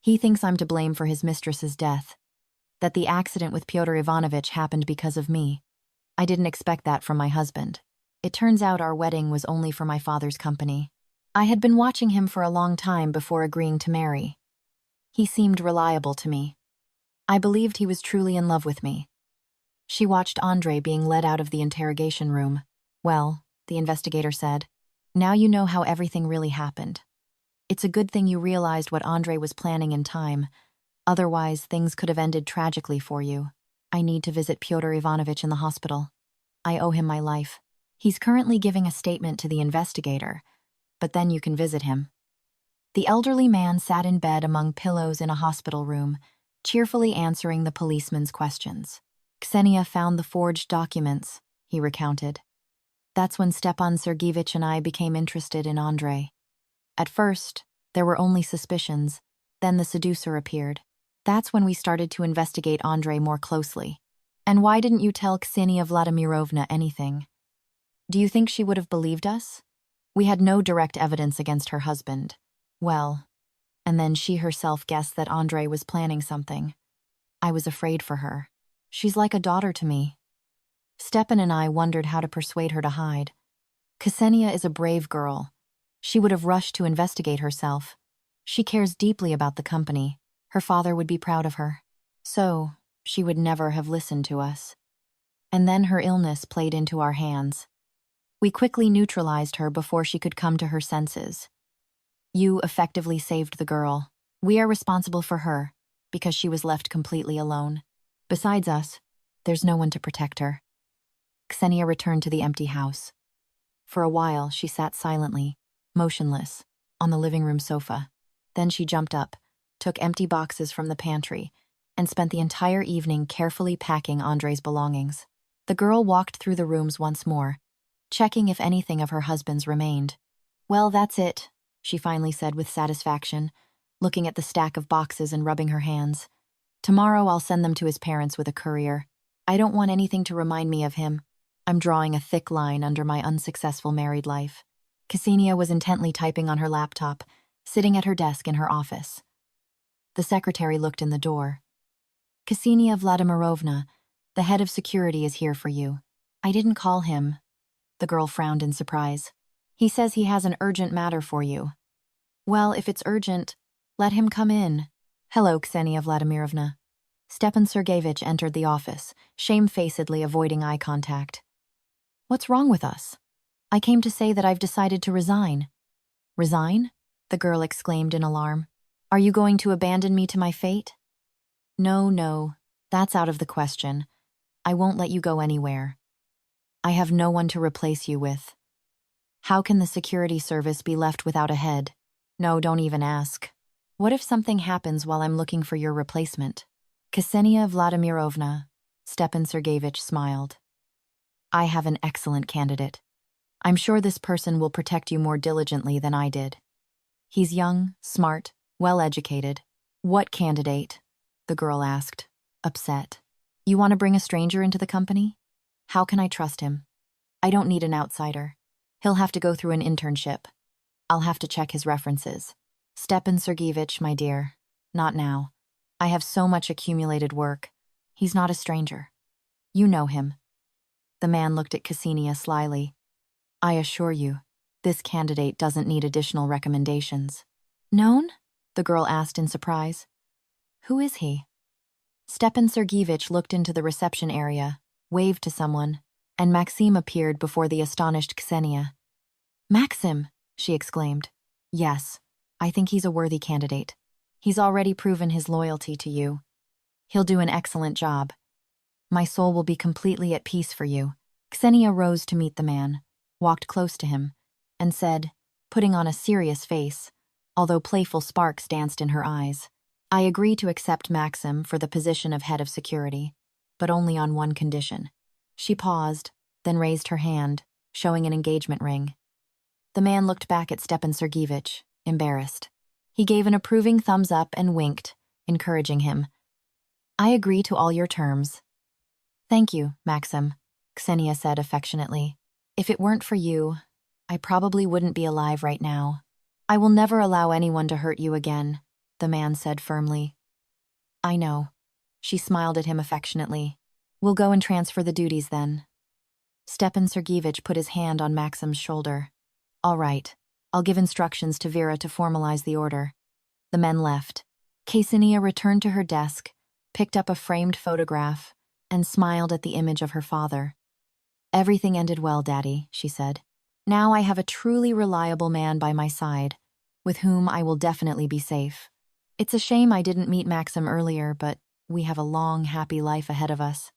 He thinks I'm to blame for his mistress's death. That the accident with Pyotr Ivanovich happened because of me. I didn't expect that from my husband. It turns out our wedding was only for my father's company. I had been watching him for a long time before agreeing to marry. He seemed reliable to me. I believed he was truly in love with me. She watched Andrei being led out of the interrogation room. Well, the investigator said, now you know how everything really happened. It's a good thing you realized what Andrei was planning in time. Otherwise, things could have ended tragically for you. I need to visit Pyotr Ivanovich in the hospital. I owe him my life. He's currently giving a statement to the investigator, but then you can visit him. The elderly man sat in bed among pillows in a hospital room, cheerfully answering the policeman's questions. Ksenia found the forged documents, he recounted. That's when Stepan Sergeyevich and I became interested in Andrei. At first, there were only suspicions, then the seducer appeared. That's when we started to investigate Andrei more closely. And why didn't you tell Ksenia Vladimirovna anything? Do you think she would have believed us? We had no direct evidence against her husband. Well, and then she herself guessed that Andrei was planning something. I was afraid for her. She's like a daughter to me. Stepan and I wondered how to persuade her to hide. Ksenia is a brave girl. She would have rushed to investigate herself. She cares deeply about the company. Her father would be proud of her. So, she would never have listened to us. And then her illness played into our hands. We quickly neutralized her before she could come to her senses. You effectively saved the girl. We are responsible for her, because she was left completely alone. Besides us, there's no one to protect her. Ksenia returned to the empty house. For a while, she sat silently, motionless, on the living room sofa. Then she jumped up, took empty boxes from the pantry, and spent the entire evening carefully packing Andrei's belongings. The girl walked through the rooms once more, checking if anything of her husband's remained. Well, that's it, she finally said with satisfaction, looking at the stack of boxes and rubbing her hands. Tomorrow I'll send them to his parents with a courier. I don't want anything to remind me of him. I'm drawing a thick line under my unsuccessful married life. Ksenia was intently typing on her laptop, sitting at her desk in her office. The secretary looked in the door. Ksenia Vladimirovna, the head of security is here for you. I didn't call him. The girl frowned in surprise. He says he has an urgent matter for you. Well, if it's urgent, let him come in. Hello, Ksenia Vladimirovna. Stepan Sergeyevich entered the office, shamefacedly avoiding eye contact. What's wrong with us? I came to say that I've decided to resign. Resign? The girl exclaimed in alarm. Are you going to abandon me to my fate? No, that's out of the question. I won't let you go anywhere. I have no one to replace you with. How can the security service be left without a head? No, don't even ask. What if something happens while I'm looking for your replacement? Ksenia Vladimirovna, Stepan Sergeyevich smiled. I have an excellent candidate. I'm sure this person will protect you more diligently than I did. He's young, smart, well-educated. What candidate? The girl asked, upset. You want to bring a stranger into the company? How can I trust him? I don't need an outsider. He'll have to go through an internship. I'll have to check his references. Stepan Sergeyevich, my dear, not now. I have so much accumulated work. He's not a stranger. You know him. The man looked at Ksenia slyly. I assure you, this candidate doesn't need additional recommendations. Known? The girl asked in surprise. Who is he? Stepan Sergeyevich looked into the reception area, waved to someone, and Maxim appeared before the astonished Ksenia. Maxim, she exclaimed. Yes, I think he's a worthy candidate. He's already proven his loyalty to you. He'll do an excellent job. My soul will be completely at peace for you. Ksenia rose to meet the man, walked close to him, and said, putting on a serious face, although playful sparks danced in her eyes, I agree to accept Maxim for the position of head of security, but only on one condition. She paused, then raised her hand, showing an engagement ring. The man looked back at Stepan Sergeyevich, embarrassed. He gave an approving thumbs up and winked, encouraging him. I agree to all your terms. Thank you, Maxim, Ksenia said affectionately. If it weren't for you, I probably wouldn't be alive right now. I will never allow anyone to hurt you again, the man said firmly. I know. She smiled at him affectionately. We'll go and transfer the duties then. Stepan Sergeyevich put his hand on Maxim's shoulder. All right, I'll give instructions to Vera to formalize the order. The men left. Ksenia returned to her desk, picked up a framed photograph, and smiled at the image of her father. Everything ended well, Daddy, she said. Now I have a truly reliable man by my side, with whom I will definitely be safe. It's a shame I didn't meet Maxim earlier, but we have a long, happy life ahead of us.